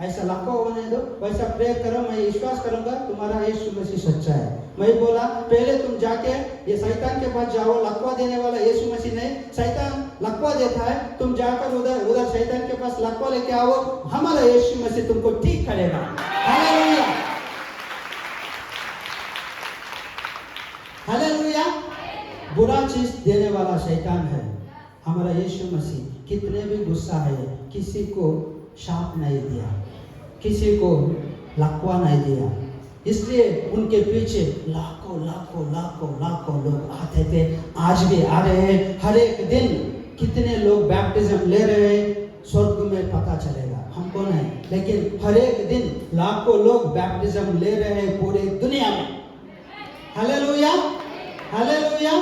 ऐसा लाखों बने दो, वैसा प्रेयर करो। मैं विश्वास करूंगा तुम्हारा यीशु मसीह सच्चा है। मैं बोला पहले तुम जाके ये शैतान के पास जाओ, लकवा देने वाला यीशु मसीह नहीं, शैतान लकवा देता है। तुम जाकर उधर शैतान के पास लकवा लेके आओ, हमारा यीशु मसीह तुमको ठीक करेगा। Hallelujah, hallelujah. बुरा चीज देने वाला शैतान है। हमारा यीशु मसीह कितने भी गुस्सा है, किसी को शाप नहीं दिया, किसी को लकवा नहीं दिया। इसलिए उनके पीछे लाखों लाखों लाखों लाखों लोग आते थे, आज भी आ रहे हैं। हर एक दिन कितने लोग बैप्टिज्म ले रहे हैं, स्वर्ग में पता चलेगा हम कौन है। लेकिन हर एक दिन लाखों लोग बैप्टिज्म ले रहे हैं पूरी दुनिया में। Hallelujah, hallelujah.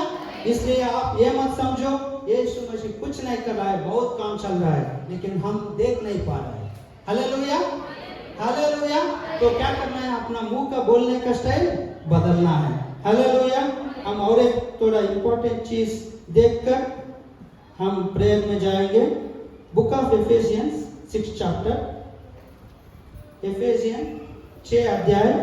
इसलिए आप ये मत समझो यीशु मसीह कुछ नहीं कर रहा है, बहुत काम चल रहा है, लेकिन हम देख नहीं पा रहे हैं। Hallelujah, hallelujah. तो क्या करना है? अपना मुंह का बोलने का स्टाइल बदलना है। हालेलुया। हम और एक थोड़ा इंपॉर्टेंट चीज देखकर हम प्रेयर में जाएंगे। बुक ऑफ एफेसियंस 6 चैप्टर, एफेसियन 6 अध्याय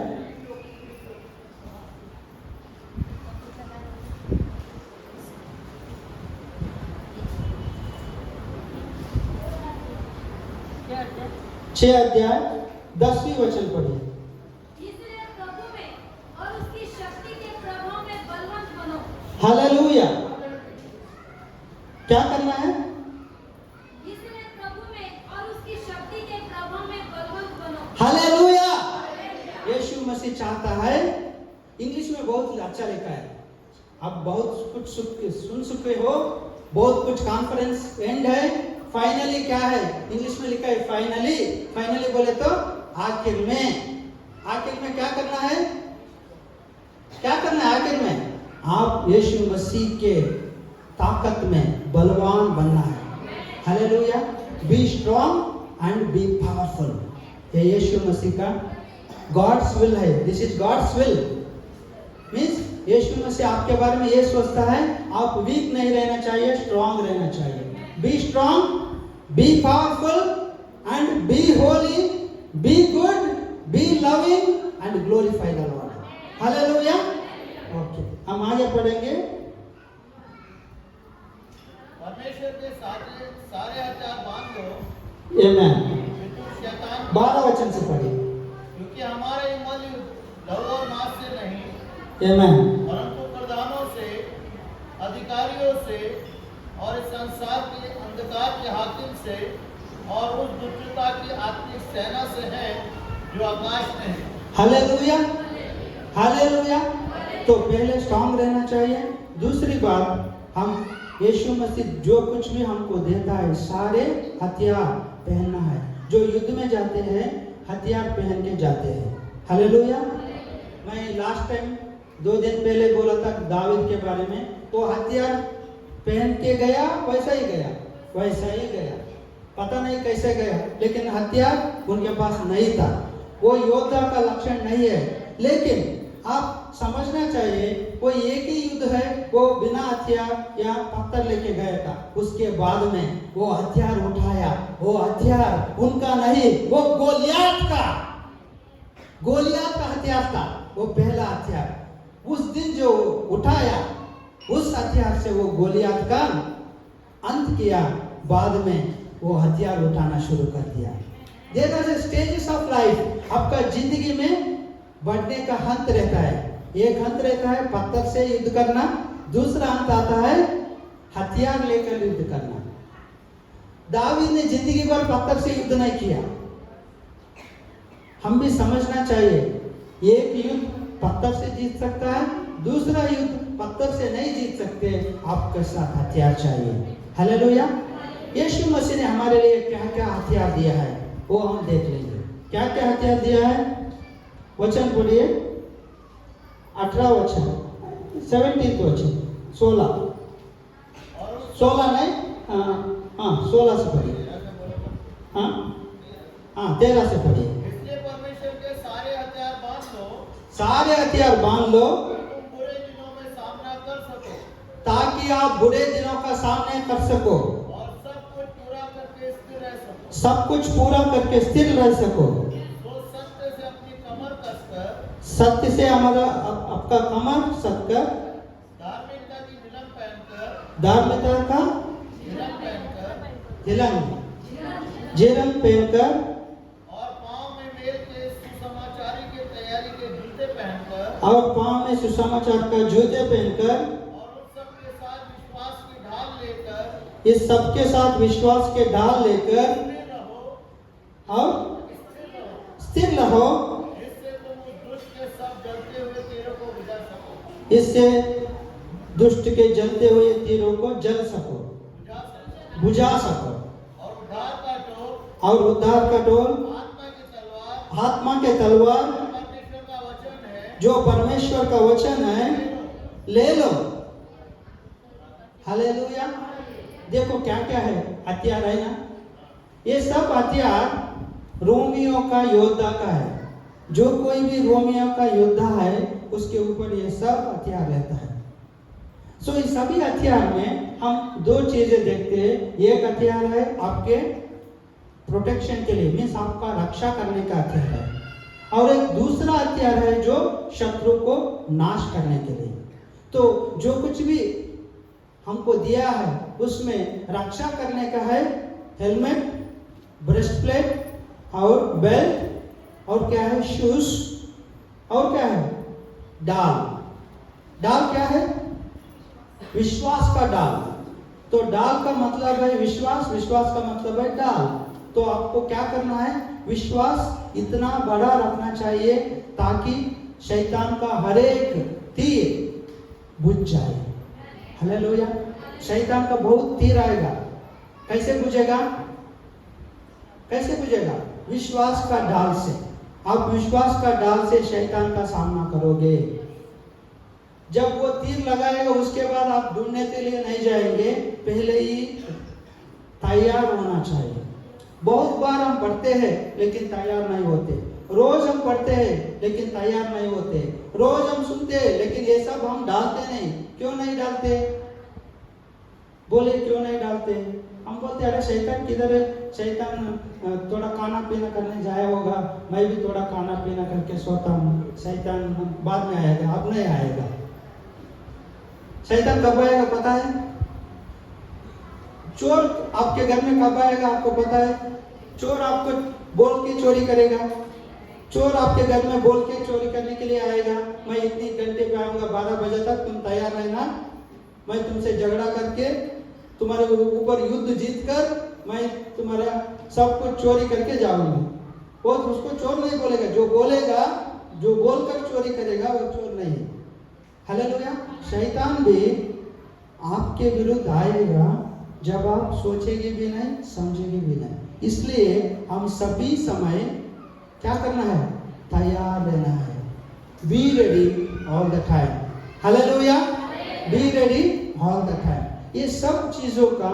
6 अध्याय 10वीं वचन पढ़िए। इसलिए प्रभु में और उसकी शक्ति के प्रभाव में बलवंत बनो। हालेलुया। क्या करना है? इसलिए प्रभु में और उसकी शक्ति के प्रभाव में बलवंत बनो। हालेलुया। यीशु मसीह चाहता है, इंग्लिश में बहुत अच्छा लिखा है, आप बहुत कुछ सुन चुके हो, बहुत कुछ कॉन्फ्रेंस एंड है। फाइनली क्या है? इंग्लिश में लिखा है फाइनली। फाइनली बोले तो आखिर में। आखिर में क्या करना है? क्या करना है आखिर में? आप यीशु मसीह के ताकत में बलवान बनना है। हालेलुया। Be strong and be powerful. ये यीशु मसीह का गॉड्स विल है। This is God's will. Means यीशु मसीह आपके बारे में ये सोचता है आप वीक नहीं रहना चाहिए, स्ट्रॉन्ग रहना चाहिए। Be strong, be powerful and be holy, be good, be loving and glorify the Lord. Hallelujah. Okay, हम आगे पढ़ेंगे। परमेश्वर के सारे हथियार बांध लो। आमेन। शैतान 12 वचन से पढ़िए। क्योंकि हमारा युद्ध लहू और मांस से नहीं, आमेन। परंतु प्रधानों से, अधिकारियों से और इस संसार के अंधकार के हाकिम से और उस दुष्टता की आत्मिक सेना से है जो आकाश में है। Hallelujah, hallelujah. तो पहले स्ट्रॉन्ग रहना चाहिए। दूसरी बात, हम यीशु मसीह जो कुछ भी हमको देता है सारे हथियार पहनना है। जो युद्ध में जाते हैं हथियार पहन के जाते हैं। हालेलुया। मैं लास्ट टाइम 2 दिन पहले बोला था दाऊद के बारे में। वो हथियार पहन के गया, वैसा ही गया, वैसा ही गया, पता नहीं कैसे गया, लेकिन हथियार उनके पास नहीं था। वो योद्धा का लक्षण नहीं है। लेकिन आप समझना चाहिए कोई एक ही युद्ध है, वो बिना हथियार या पत्थर लेके गया था। उसके बाद में वो हथियार उठाया, वो हथियार उनका नहीं, वो गोलियात का हथियार था। वो पहला हथियार उस दिन जो उठाया, उस हथियार से वो गोलियात का अंत किया। बाद में वो हथियार उठाना शुरू कर दिया। There are stages of life. आपका जिंदगी में बढ़ने का अंत रहता है। एक अंत रहता है पत्थर से युद्ध करना, दूसरा अंत आता है हथियार लेकर युद्ध करना। दाऊद ने जिंदगी भर पत्थर से युद्ध नहीं किया। हम भी समझना चाहिए एक युद्ध पत्थर से जीत सकता है, दूसरा युद्ध पत्थर से नहीं जीत सकते। आपके साथ हथियार चाहिए। हालेलुया। यीशु मसीह ने हमारे लिए क्या क्या हथियार दिया है वो हम देख लेंगे। क्या क्या हथियार दिया है? वचन पढ़िए, 18 वचन, 17 वचन, 16 नहीं, 16 से पढ़िए। हाँ 13 से पढ़िए। इसलिए परमेश्वर के सारे हथियार बांध लो। सारे हथियार बांध लो तुम बुरे दिनों में सामना कर सको ताकि आप बुरे दिनों का सामना कर सको, और सब कुछ पूरा करके स्थिर रह सको। सब कुछ पूरा करके स्थिर रह सको। तो सत्य से अपनी कमर कसकर, सत्य से हमारा आपका कमर सककर, धार्मिकता की नीलम पहनकर, धार्मिकता का नीलम पहनकर, जीवन पहनकर, और पाँव में मेल के सुसमाचारी के तैयारी के जूते पहनकर, और पाँव में सुसमाचार का जूते पहनकर, और उन सब के साथ विश्वास की ढाल लेकर इस सबके साथ विश्वास के ढाल लेकर स्थिर रहो, और स्थिर रहो, स्थिर रहो, जिससे तुम उस दुष्ट के सब जलते हुए तीरों को बुझा सको, इससे दुष्ट के जलते हुए तीरों को जल सको, बुझा सको, और उद्धार का डोर, और उद्धार का डोर, आत्मा की तलवार, आत्मा के तलवार परमेश्वर का वचन है, जो परमेश्वर का वचन है ले लो। हालेलुया। देखो क्या क्या है हथियार है ना, ये सब हथियार रोमियो का योद्धा का है। जो कोई भी रोमियो का योद्धा है उसके ऊपर ये सब हथियार रहता है। सो इस सभी हथियार में हम दो चीजें देखते हैं। एक हथियार है आपके प्रोटेक्शन के लिए, मीन्स आपका रक्षा करने का हथियार है, और एक दूसरा हथियार है जो शत्रु को नाश करने के लिए। तो जो कुछ भी हमको दिया है उसमें रक्षा करने का है हेलमेट, ब्रेस्टप्लेट और बेल्ट, और क्या है शूज, और क्या है डाल। डाल क्या है? विश्वास का डाल। तो डाल का मतलब है विश्वास, विश्वास का मतलब है डाल। तो आपको क्या करना है? विश्वास इतना बड़ा रखना चाहिए ताकि शैतान का हर एक तीर बुझ जाए। हालेलुया। शैतान का बहुत तीर आएगा, कैसे बुझेगा? कैसे बुझेगा? विश्वास का डाल से। आप विश्वास का डाल से शैतान का सामना करोगे। जब वो तीर लगाएगा उसके बाद आप ढूंढने के लिए नहीं जाएंगे, पहले ही तैयार होना चाहिए। बहुत बार हम पढ़ते हैं लेकिन तैयार नहीं होते। रोज हम पढ़ते हैं लेकिन तैयार नहीं होते। रोज हम सुनते हैं लेकिन ये सब हम डालते नहीं। क्यों नहीं डालते? बोले क्यों नहीं डालते? हम बोलते अरे शैतान किधर है? शैतान थोड़ा खाना पीना करने जाया होगा, मैं भी थोड़ा खाना पीना करके सोता हूँ, शैतान बाद में आएगा, अब नहीं आएगा। शैतान कब आएगा पता है? चोर आपके घर में कब आएगा आपको पता है? चोर आपको बोल के चोरी करेगा। चोर आपके घर में बोल के चोरी करने के लिए आएगा, मैं इतनी घंटे पे आऊंगा, 12 बजे तक तुम तैयार रहना, मैं तुमसे झगड़ा करके तुम्हारे ऊपर युद्ध जीत कर मैं तुम्हारा सब कुछ चोरी करके जाऊंगा। वो उसको चोर नहीं बोलेगा, जो बोलेगा, जो बोलकर चोरी करेगा वो चोर नहीं है। हालेलुया। शैतान भी आपके विरुद्ध आएगा जब आप सोचेंगे भी नहीं, समझेंगे भी नहीं। इसलिए हम सभी समय क्या करना है? तैयार रहना है। Be ready all the time. Hallelujah. Be ready all the time. ये सब चीजों का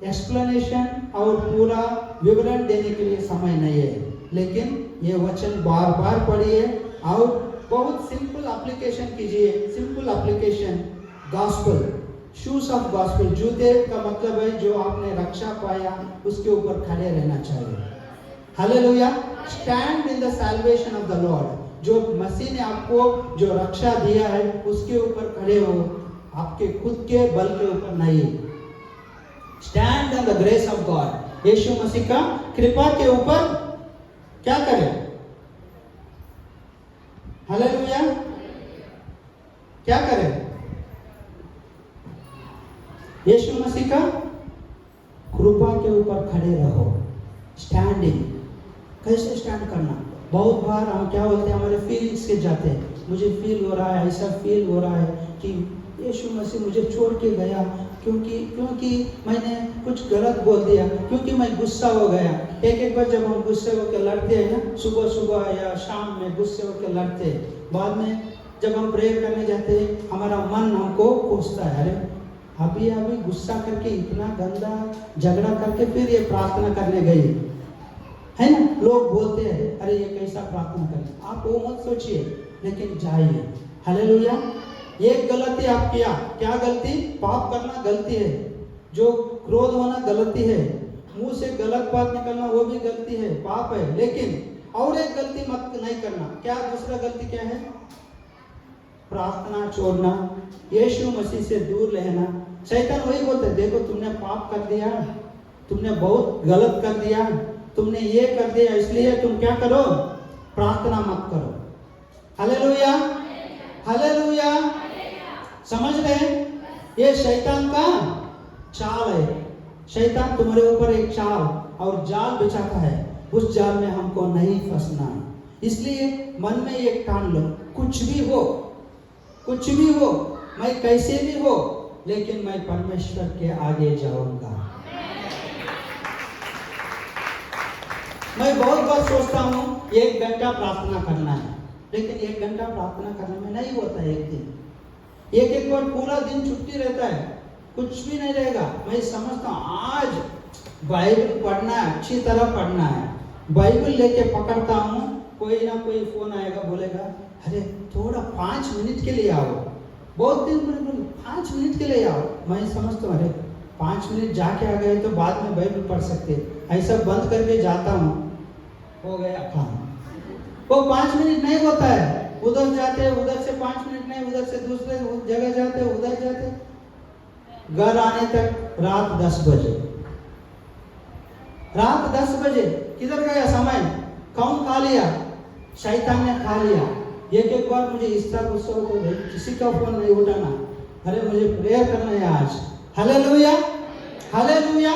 एक्सप्लेनेशन और पूरा विवरण देने के लिए समय नहीं है, लेकिन ये वचन बार बार पढ़िए और बहुत सिंपल एप्लीकेशन कीजिए। Simple application, gospel, shoes of gospel, जूते का मतलब है जो आपने रक्षा पाया उसके ऊपर खड़े रहना चाहिए। Hallelujah. Stand in the salvation of the Lord. जो मसीह ने आपको जो रक्षा दिया है उसके ऊपर खड़े हो, आपके खुद के बल के ऊपर नहीं। Stand on the grace of God. यीशु मसीह का कृपा के ऊपर क्या करें? हालेलुया। क्या करें? यीशु मसीह का कृपा के ऊपर खड़े रहो। स्टैंडिंग। कैसे स्टैंड करना? बहुत बार हम क्या बोलते हैं, हमारे फीलिंग्स के जाते हैं। मुझे फील हो रहा है, ऐसा फील हो रहा है कि यीशु मसीह मुझे छोड़ के गया क्योंकि मैंने कुछ गलत बोल दिया, क्योंकि मैं गुस्सा हो गया। एक बार जब हम गुस्से होकर लड़ते हैं ना, सुबह सुबह या शाम में गुस्से होकर लड़ते हैं, बाद में जब हम प्रेयर करने जाते हैं हमारा मन हमको कोसता है, अरे अभी गुस्सा करके इतना गंदा झगड़ा करके फिर ये प्रार्थना करने गई है ना। लोग बोलते हैं अरे ये कैसा प्रार्थना करें। आप वो मत सोचिए, लेकिन जाइए। हालेलुया। एक गलती आप किया, क्या गलती? पाप करना गलती है, जो क्रोध होना गलती है, मुंह से गलत बात निकलना वो भी गलती है, पाप है। लेकिन और एक गलती मत नहीं करना। क्या दूसरा गलती क्या है? प्रार्थना छोड़ना, यीशु मसीह से दूर रहना। शैतान वही बोलते हैं, देखो तुमने पाप कर दिया, तुमने बहुत गलत कर दिया, तुमने ये कर दिया, इसलिए तुम क्या करो? प्रार्थना मत करो। Hallelujah, hallelujah. समझ रहे? ये शैतान का चाल है। शैतान तुम्हारे ऊपर एक चाल और जाल बिछाता है, उस जाल में हमको नहीं फंसना है। इसलिए मन में एक ठान लो, कुछ भी हो, कुछ भी हो, मैं कैसे भी हो, लेकिन मैं परमेश्वर के आगे जाऊंगा। मैं बहुत बार सोचता हूँ 1 घंटा प्रार्थना करना है, लेकिन 1 घंटा प्रार्थना करने में नहीं होता है। एक दिन, एक बार पूरा दिन छुट्टी रहता है, कुछ भी नहीं रहेगा। मैं समझता हूँ आज बाइबल पढ़ना है, अच्छी तरह पढ़ना है। बाइबल लेके पकड़ता हूँ, कोई ना कोई फोन आएगा, बोलेगा अरे थोड़ा 5 मिनट के लिए आओ। बहुत दिन बोले 5 मिनट के लिए आओ। मैं समझता हूँ अरे 5 मिनट जाके आ गए तो बाद में बाइबल पढ़ सकते। ऐसा बंद करके जाता हूँ, हो गया काम। वो 5 मिनट नहीं होता है। उधर जाते, उधर से 5 मिनट नहीं, उधर से दूसरे जगह जाते, उधर जाते, घर आने तक रात 10 बजे। रात 10 बजे किधर गया समय? कौन खा लिया? शैतान ने खा लिया। एक बार मुझे इस तरह गुस्सा हो गया, किसी का फोन नहीं उठाना, अरे मुझे प्रेयर करना है आज। Hallelujah, hallelujah.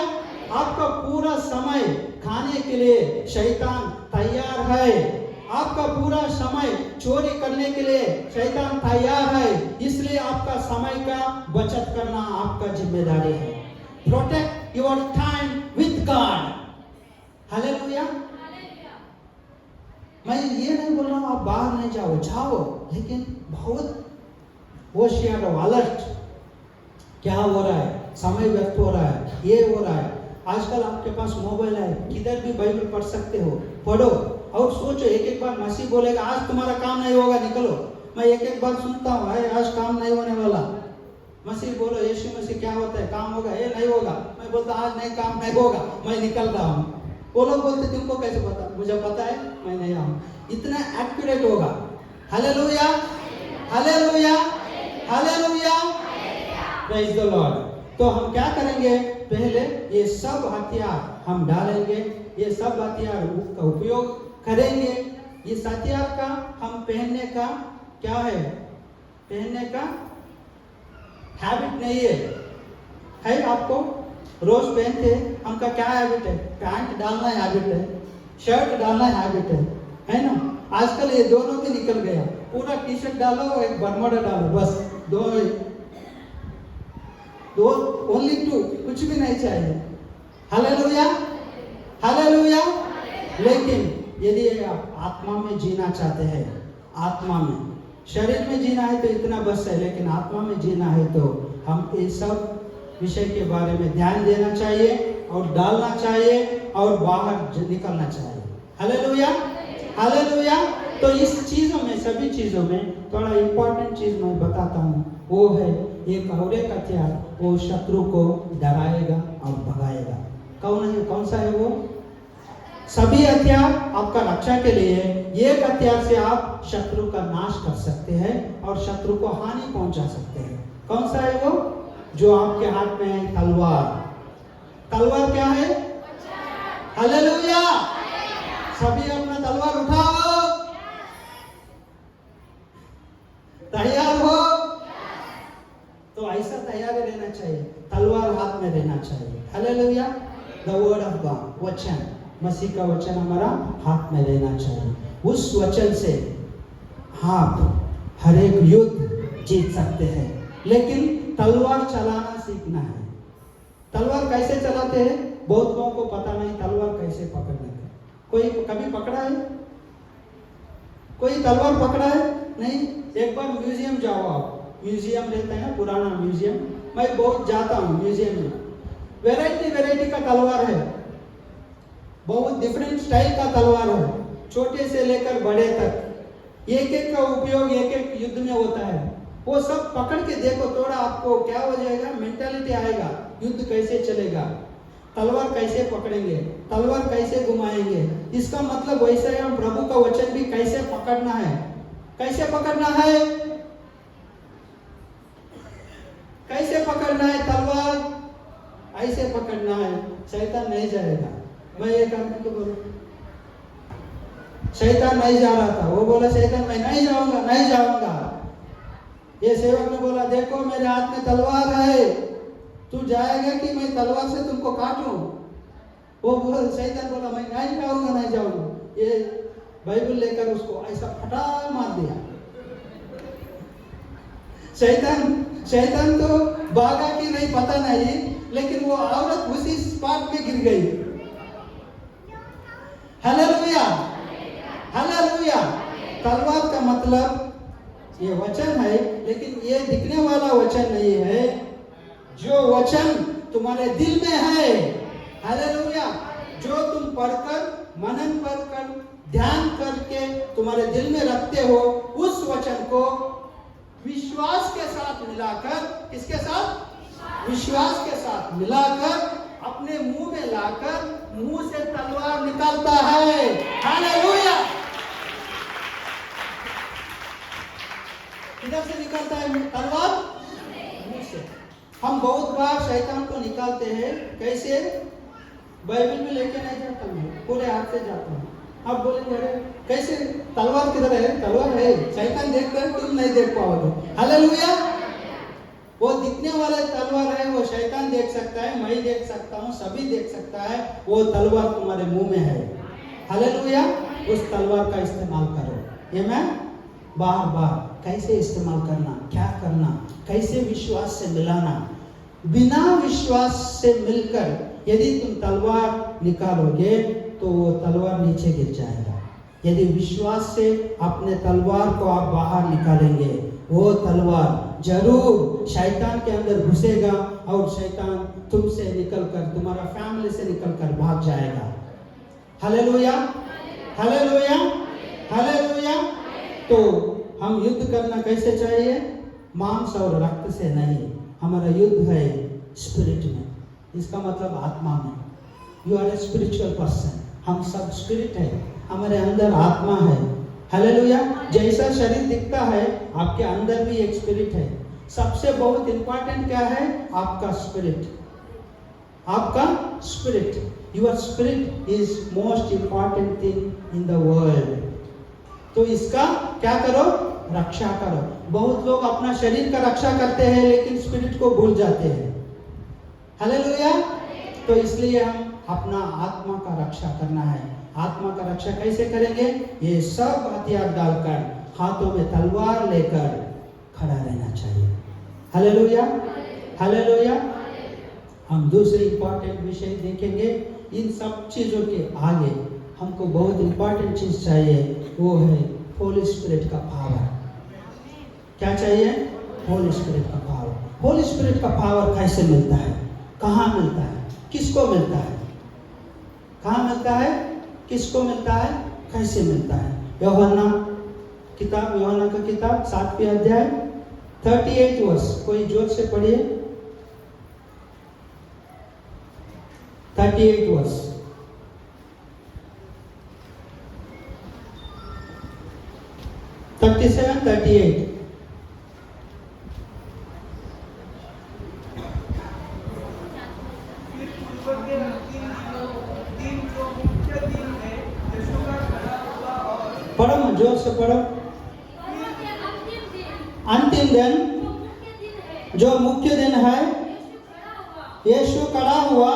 आपका पूरा समय खाने के लिए शैतान तैयार है। आपका पूरा समय चोरी करने के लिए शैतान तैयार है। इसलिए आपका समय का बचत करना आपका जिम्मेदारी है। Protect your time with God. Hallelujah. मैं ये नहीं बोल रहा हूँ आप बाहर नहीं जाओ, जाओ, लेकिन बहुत होशियार रहो, अलर्ट। क्या हो रहा है? समय व्यर्थ हो रहा है, ये हो रहा है। आजकल आपके पास मोबाइल है, किधर भी बाइबल पढ़ सकते हो, पढ़ो और सोचो। एक बार मसीह बोलेगा आज तुम्हारा काम नहीं होगा, निकलो। मैं एक बार सुनता हूँ आज काम नहीं होने वाला। मसीह बोलो, यीशु मसीह क्या होता है? काम होगा, ये नहीं होगा। मैं बोलता आज नहीं, काम नहीं होगा, मैं निकल रहा हूँ। वो लोग बोलते तुमको कैसे पता? मुझे पता है, मैं नहीं आऊँ। इतना एक्यूरेट होगा। Hallelujah, hallelujah, hallelujah, praise the Lord. तो हम क्या करेंगे? पहले ये सब हथियार हम डालेंगे, ये सब हथियार का उपयोग करेंगे। इस हथियार का हम पहनने का क्या है? पहनने का हैबिट नहीं है आपको? रोज पहनते हमका क्या हैबिट है? पैंट डालना हैबिट है, शर्ट डालना हैबिट है ना? आजकल ये दोनों भी निकल गया। पूरा टी शर्ट डालो, एक बरमोडा डालो, बस दो, ओनली 2, कुछ भी नहीं चाहिए। Hallelujah, hallelujah. लेकिन यदि आप आत्मा में जीना चाहते हैं, आत्मा में, शरीर में जीना है तो इतना बस है, लेकिन आत्मा में जीना है तो हम ये सब विषय के बारे में ध्यान देना चाहिए और डालना चाहिए और बाहर निकलना चाहिए। Hallelujah, hallelujah. तो इस चीजों में, सभी चीजों में थोड़ा इंपॉर्टेंट चीज मैं बताता हूँ, वो है एक और एक हथियार, वो शत्रु को डराएगा और भगाएगा। कौन सा है वो? सभी हथियार आपका रक्षा के लिए। एक हथियार से आप शत्रु का नाश कर सकते हैं और शत्रु को हानि पहुंचा सकते हैं। कौन सा है वो? जो आपके हाथ में है, तलवार। तलवार क्या है? हालेलुया। सभी अपना तलवार उठाओ, तैयार हो। तो ऐसा तैयार रहना चाहिए, तलवार हाथ में रहना चाहिए। Hallelujah. The word of God, वचन, मसीह का वचन हमारा हाथ में रहना चाहिए। उस वचन से आप हर एक युद्ध जीत सकते हैं, लेकिन तलवार चलाना सीखना है। तलवार कैसे चलाते हैं? बहुत लोगों को पता नहीं तलवार कैसे पकड़ने का। कोई कभी पकड़ा है? कोई तलवार पकड़ा है? नहीं। एक बार म्यूजियम जाओ आप, म्यूजियम रहता है ना, पुराना म्यूजियम। मैं बहुत जाता हूँ म्यूजियम में। वैरायटी का तलवार है, बहुत डिफरेंट स्टाइल का तलवार है, छोटे से लेकर बड़े तक। एक एक का उपयोग एक एक युद्ध में होता है। वो सब पकड़ के देखो, थोड़ा आपको क्या हो जाएगा, मेंटालिटी आएगा, युद्ध कैसे चलेगा, तलवार कैसे पकड़ेंगे, तलवार कैसे घुमाएंगे। इसका मतलब वैसे ही हम प्रभु का वचन भी कैसे पकड़ना है, कैसे पकड़ना है, कैसे पकड़ना है, तलवार ऐसे पकड़ना है, शैतान नहीं जाएगा। मैं एक आदमी को बोलूं, शैतान नहीं जा रहा था, वो बोला शैतान मैं नहीं जाऊंगा, नहीं जाऊंगा। ये सेवक ने बोला देखो मेरे हाथ में तलवार है, तू जाएगा कि मैं तलवार से तुमको काटूं। वो बोला, शैतान बोला मैं नहीं जाऊंगा, नहीं जाऊंगा। ये बाइबल लेकर उसको ऐसा फटा मार दिया। शैतान तो भागा कि नहीं पता नहीं, लेकिन वो औरत उसी स्पॉट में गिर गई। Hallelujah, hallelujah. तलवार का मतलब ये वचन है, लेकिन ये दिखने वाला वचन नहीं है, जो वचन तुम्हारे दिल में है। हालेलुया। जो तुम पढ़कर, मनन कर ध्यान करके तुम्हारे दिल में रखते हो, उस वचन को विश्वास के साथ मिलाकर, किसके साथ, विश्वास के साथ मिलाकर अपने मुंह में लाकर, मुंह से तलवार निकलता है। हालेलुया। किधर से निकलता है तलवार? मुंह से। हम बहुत बार शैतान को निकालते हैं, कैसे? बाइबल में लेके नहीं जाता हूँ, पूरे हाथ से जाता हूँ। अब बोलेंगे अरे कैसे, तलवार किधर है? तलवार है, शैतान देख कर तुम नहीं देख पाओगे। हालेलुया। वो दिखने वाला तलवार है, वो शैतान देख सकता है, मैं देख सकता हूँ, सभी देख सकता है। वो तलवार तुम्हारे मुंह में है। हालेलुया। उस तलवार का इस्तेमाल करो। ये मैं बार बार कैसे इस्तेमाल करना, क्या करना, कैसे विश्वास से मिलाना। बिना विश्वास से मिलकर यदि तुम तलवार निकालोगे तो वो तलवार नीचे गिर जाएगा। यदि विश्वास से अपने तलवार को आप बाहर निकालेंगे, वो तलवार जरूर शैतान के अंदर घुसेगा और शैतान तुमसे निकलकर, तुम्हारा फैमिली से निकलकर भाग जाएगा। Hallelujah, hallelujah, hallelujah. तो हम युद्ध करना कैसे चाहिए? मांस और रक्त से नहीं, हमारा युद्ध है स्पिरिट में। इसका मतलब आत्मा में। You are a spiritual person. हम सब स्पिरिट है, हमारे अंदर आत्मा है। हालेलुया। जैसा शरीर दिखता है, आपके अंदर भी एक स्पिरिट है। सबसे बहुत इंपॉर्टेंट क्या है? आपका स्पिरिट, आपका spirit. Your spirit is most important thing in the world. तो इसका क्या करो? रक्षा करो। बहुत लोग अपना शरीर का रक्षा करते हैं, लेकिन स्पिरिट को भूल जाते हैं। हालेलुया। तो इसलिए हम अपना आत्मा का रक्षा करना है। आत्मा का रक्षा कैसे करेंगे? ये सब हथियार डालकर, हाथों में तलवार लेकर खड़ा रहना चाहिए। Hallelujah, hallelujah. हम दूसरे इंपॉर्टेंट विषय देखेंगे। इन सब चीजों के आगे हमको बहुत इंपॉर्टेंट चीज चाहिए, वो है होली स्पिरिट का पावर। क्या चाहिए? होली स्पिरिट का पावर। होली स्पिरिट का पावर कैसे मिलता है? कहाँ मिलता है? किसको मिलता है? कहाँ मिलता है? किसको मिलता है? कैसे मिलता है? यूहन्ना का किताब 7वें अध्याय 38 वर्ष, कोई जोर से पढ़िए। 38 वर्ष। (37, 38) पढ़ो, जोर से पढ़ो। अंतिम दिन, जो मुख्य दिन है, यीशु खड़ा हुआ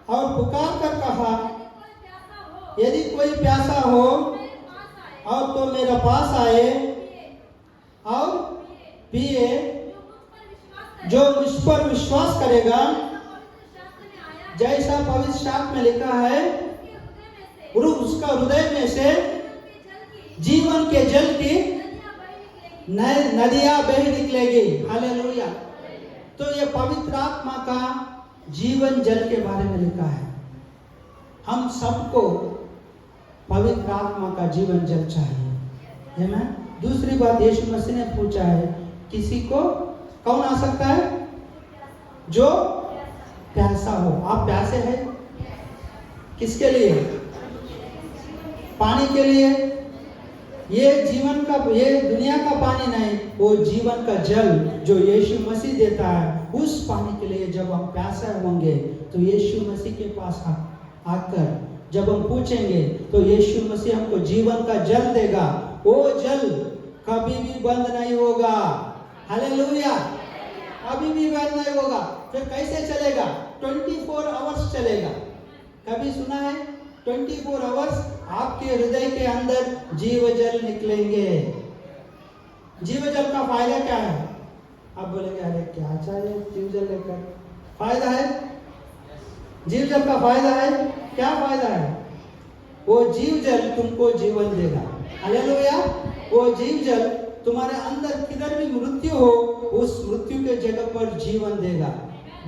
और पुकार कर कहा, यदि कोई प्यासा हो और तो मेरे पास आए और पिए। जो मुझ पर विश्वास करेगा, जैसा पवित्र शास्त्र में लिखा है, उसका हृदय में से जीवन के जल की नदियां बह निकलेगी। हालेलुया। तो ये पवित्र आत्मा का जीवन जल के बारे में लिखा है। हम सबको पवित्र आत्मा का जीवन जल चाहिए। है ना। दूसरी बात यीशु मसीह ने पूछा है, किसी को कौन आ सकता है? जो प्यासा हो। आप प्यासे हैं? किसके लिए? पानी के लिए। ये जीवन का, ये दुनिया का पानी नहीं, वो जीवन का जल जो यीशु मसीह देता है, उस पानी के लिए जब हम प्यासे होंगे तो यीशु मसीह के पास आकर जब हम पूछेंगे तो यीशु मसीह हमको जीवन का जल देगा। वो जल कभी भी बंद नहीं होगा। हालेलुया। कभी भी बंद नहीं होगा। फिर कैसे चलेगा? 24 आवर्स चलेगा। कभी सुना है? 24 आवर्स आपके हृदय के अंदर जीव जल निकलेंगे। जीव जल का फायदा क्या है? आप बोलेंगे अरे क्या चाहिए जीव जल लेकर? फायदा है, जीव जल का फायदा है। क्या फायदा है? वो जीव जल तुमको जीवन देगा। हालेलुया। वो जीव जल तुम्हारे अंदर किधर भी मृत्यु हो, उस मृत्यु के जगह पर जीवन देगा।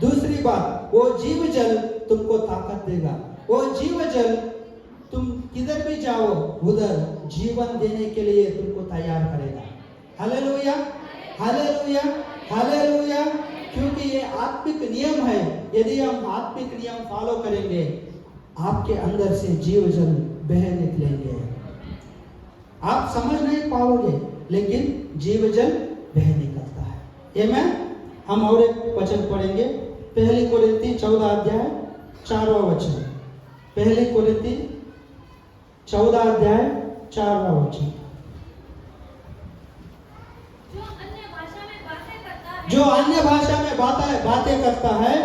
दूसरी बात, वो जीव जल तुमको ताकत देगा। वो जीव जल तुम किधर भी जाओ उधर जीवन देने के लिए तुमको तैयार करेगा। Hallelujah, hallelujah, hallelujah. क्योंकि ये आत्मिक नियम है। यदि हम आत्मिक नियम फॉलो करेंगे, आपके अंदर से जीव जल बह निकलेंगे। आप समझ नहीं पाओगे, लेकिन जीव जल बह निकलता है। ये मैं हम और एक वचन पढ़ेंगे। पहली कोरिन्थी 14 अध्याय 4वां वचन। पहली कोरिन्थी 14 अध्याय 4वां वचन। जो अन्य भाषा में बातें करता है,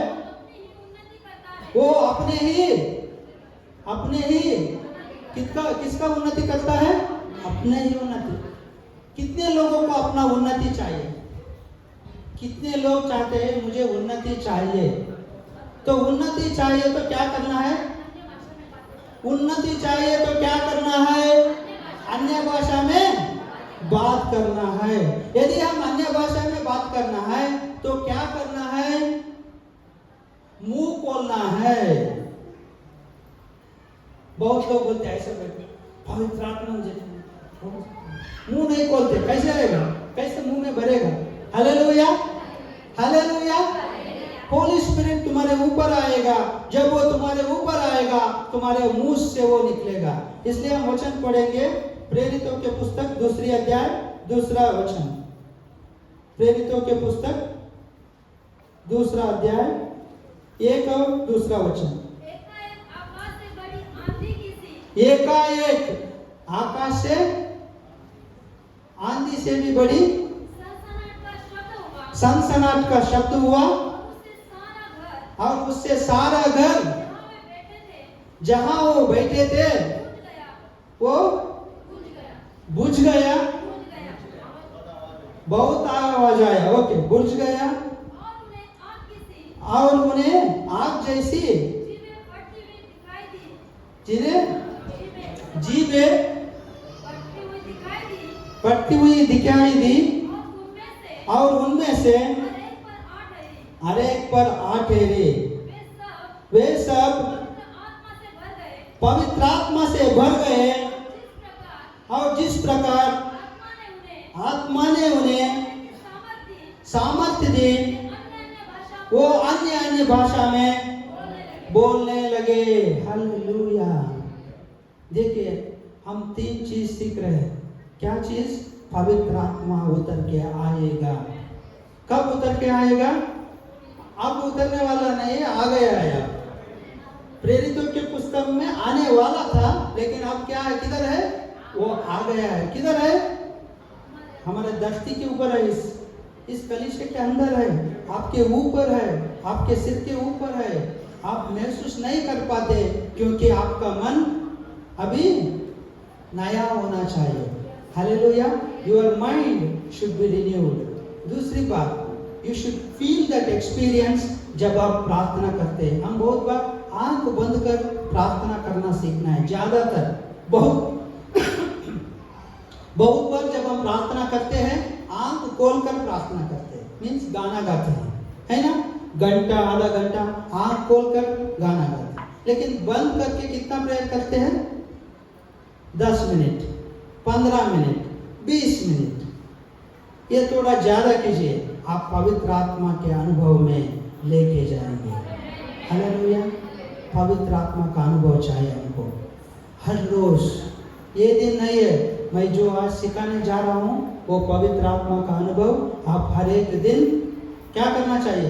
वो अपने ही किसका उन्नति करता है? अपने ही उन्नति। कितने लोगों को अपना उन्नति चाहिए? कितने लोग चाहते हैं मुझे उन्नति चाहिए? तो उन्नति चाहिए तो क्या करना है? उन्नति चाहिए तो क्या करना है? अन्य भाषा में बात करना है। यदि हम अन्य भाषा में बात करना है तो क्या करना है? मुंह खोलना है। बहुत लोग बोलते हैं ऐसे पवित्र आत्मा मुझे, मुंह नहीं खोलते। कैसे रहेगा? कैसे मुंह में भरेगा? Hallelujah, hallelujah. होली स्पिरिट तुम्हारे ऊपर आएगा। जब वो तुम्हारे ऊपर आएगा, तुम्हारे मुंह से वो निकलेगा। इसलिए हम वचन पढ़ेंगे, प्रेरितों के पुस्तक 2 अध्याय 2 वचन। प्रेरितों के पुस्तक 2 अध्याय 1 और 2 वचन। एकाएक आकाश से आंधी से भी बड़ी सनसनाहट का शब्द हुआ, और उससे सारा घर जहां वो बैठे थे वो बुझ गया। बहुत आवाज आया। ओके, बुझ गया। और उन्हें आग जैसी जीभें पड़ती हुई दिखाई दी, और उनमें से हर एक पर 8 ठहरे। वे सब पवित्र आत्मा से भर गए, और जिस प्रकार आत्मा ने उन्हें सामर्थ्य दी, वो अन्य भाषा में बोलने लगे। हालेलुया। देखिए, हम 3 चीज सीख रहे हैं। क्या चीज? पवित्र आत्मा उतर के आएगा। कब उतर के आएगा? अब उतरने वाला नहीं, आ गया है। प्रेरितों के पुस्तक में आने वाला था, लेकिन अब क्या है? किधर है? वो आ गया है। किधर है? हमारे धरती के ऊपर है। इस कलीसिया के अंदर है, आपके ऊपर है, आपके सिर के ऊपर है। आप महसूस नहीं कर पाते क्योंकि आपका मन अभी नया होना चाहिए। Hallelujah. Your mind should be renewed. दूसरी बात, you should feel that experience जब आप प्रार्थना करते हैं। हम बहुत बार आंख बंद कर प्रार्थना करना सीखना है। ज्यादातर बहुत बार जब हम प्रार्थना करते हैं, आंख खोलकर प्रार्थना करते हैं। मीन्स गाना गाते हैं, है ना? घंटा, आधा घंटा आंख खोलकर गाना गाते हैं। लेकिन बंद करके कितना प्रेयर करते हैं? 10 मिनट, 15 मिनट, 20 मिनट, ये थोड़ा ज्यादा कीजिए, आप पवित्र आत्मा के अनुभव में लेके जाएंगे। हालेलुया। पवित्र आत्मा का अनुभव चाहिए हमको हर रोज। ये दिन नहीं है मैं जो आज सिखाने जा रहा हूँ वो पवित्र आत्मा का अनुभव आप हर एक दिन क्या करना चाहिए,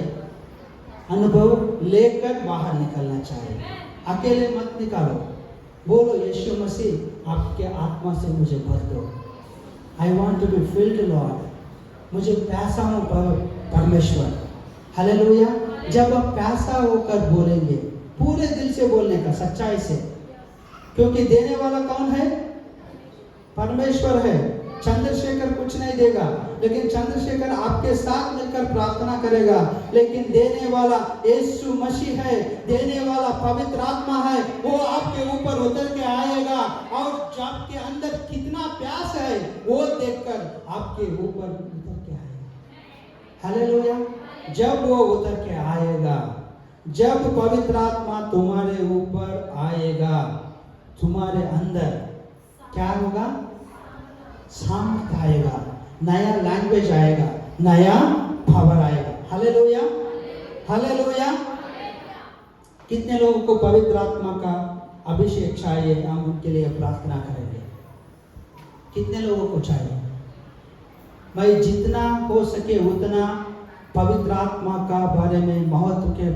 अनुभव लेकर बाहर निकलना चाहिए। अकेले मत निकालो, बोलो यीशु मसीह आपके आत्मा से मुझे भर दो। I want to be filled Lord, मुझे प्यासा हूँ परमेश्वर। हालेलुया। जब आप प्यासा होकर बोलेंगे, पूरे दिल से बोलने का, सच्चाई से, क्योंकि देने वाला कौन है, परमेश्वर है। चंद्रशेखर कुछ नहीं देगा, लेकिन चंद्रशेखर आपके साथ मिलकर प्रार्थना करेगा, लेकिन देने वाला यीशु मसीह है, देने वाला पवित्र आत्मा है। वो आपके ऊपर उतर के आएगा और जो आपके अंदर कितना प्यास है वो देखकर आपके ऊपर उतर के आएगा। हालेलुया। जब वो उतर के आएगा, जब पवित्र आत्मा तुम्हारे ऊपर आएगा, तुम्हारे अंदर क्या होगा, सामर्थ आएगा, नया लैंग्वेज आएगा, नया पावर आएगा। हालेलुया। हालेलुया। कितने लोगों को पवित्र आत्मा का अभिषेक चाहिए, हम उनके लिए प्रार्थना करेंगे। कितने लोगों को चाहिए? मैं जितना हो सके उतना पवित्र आत्मा का बारे में महत्व के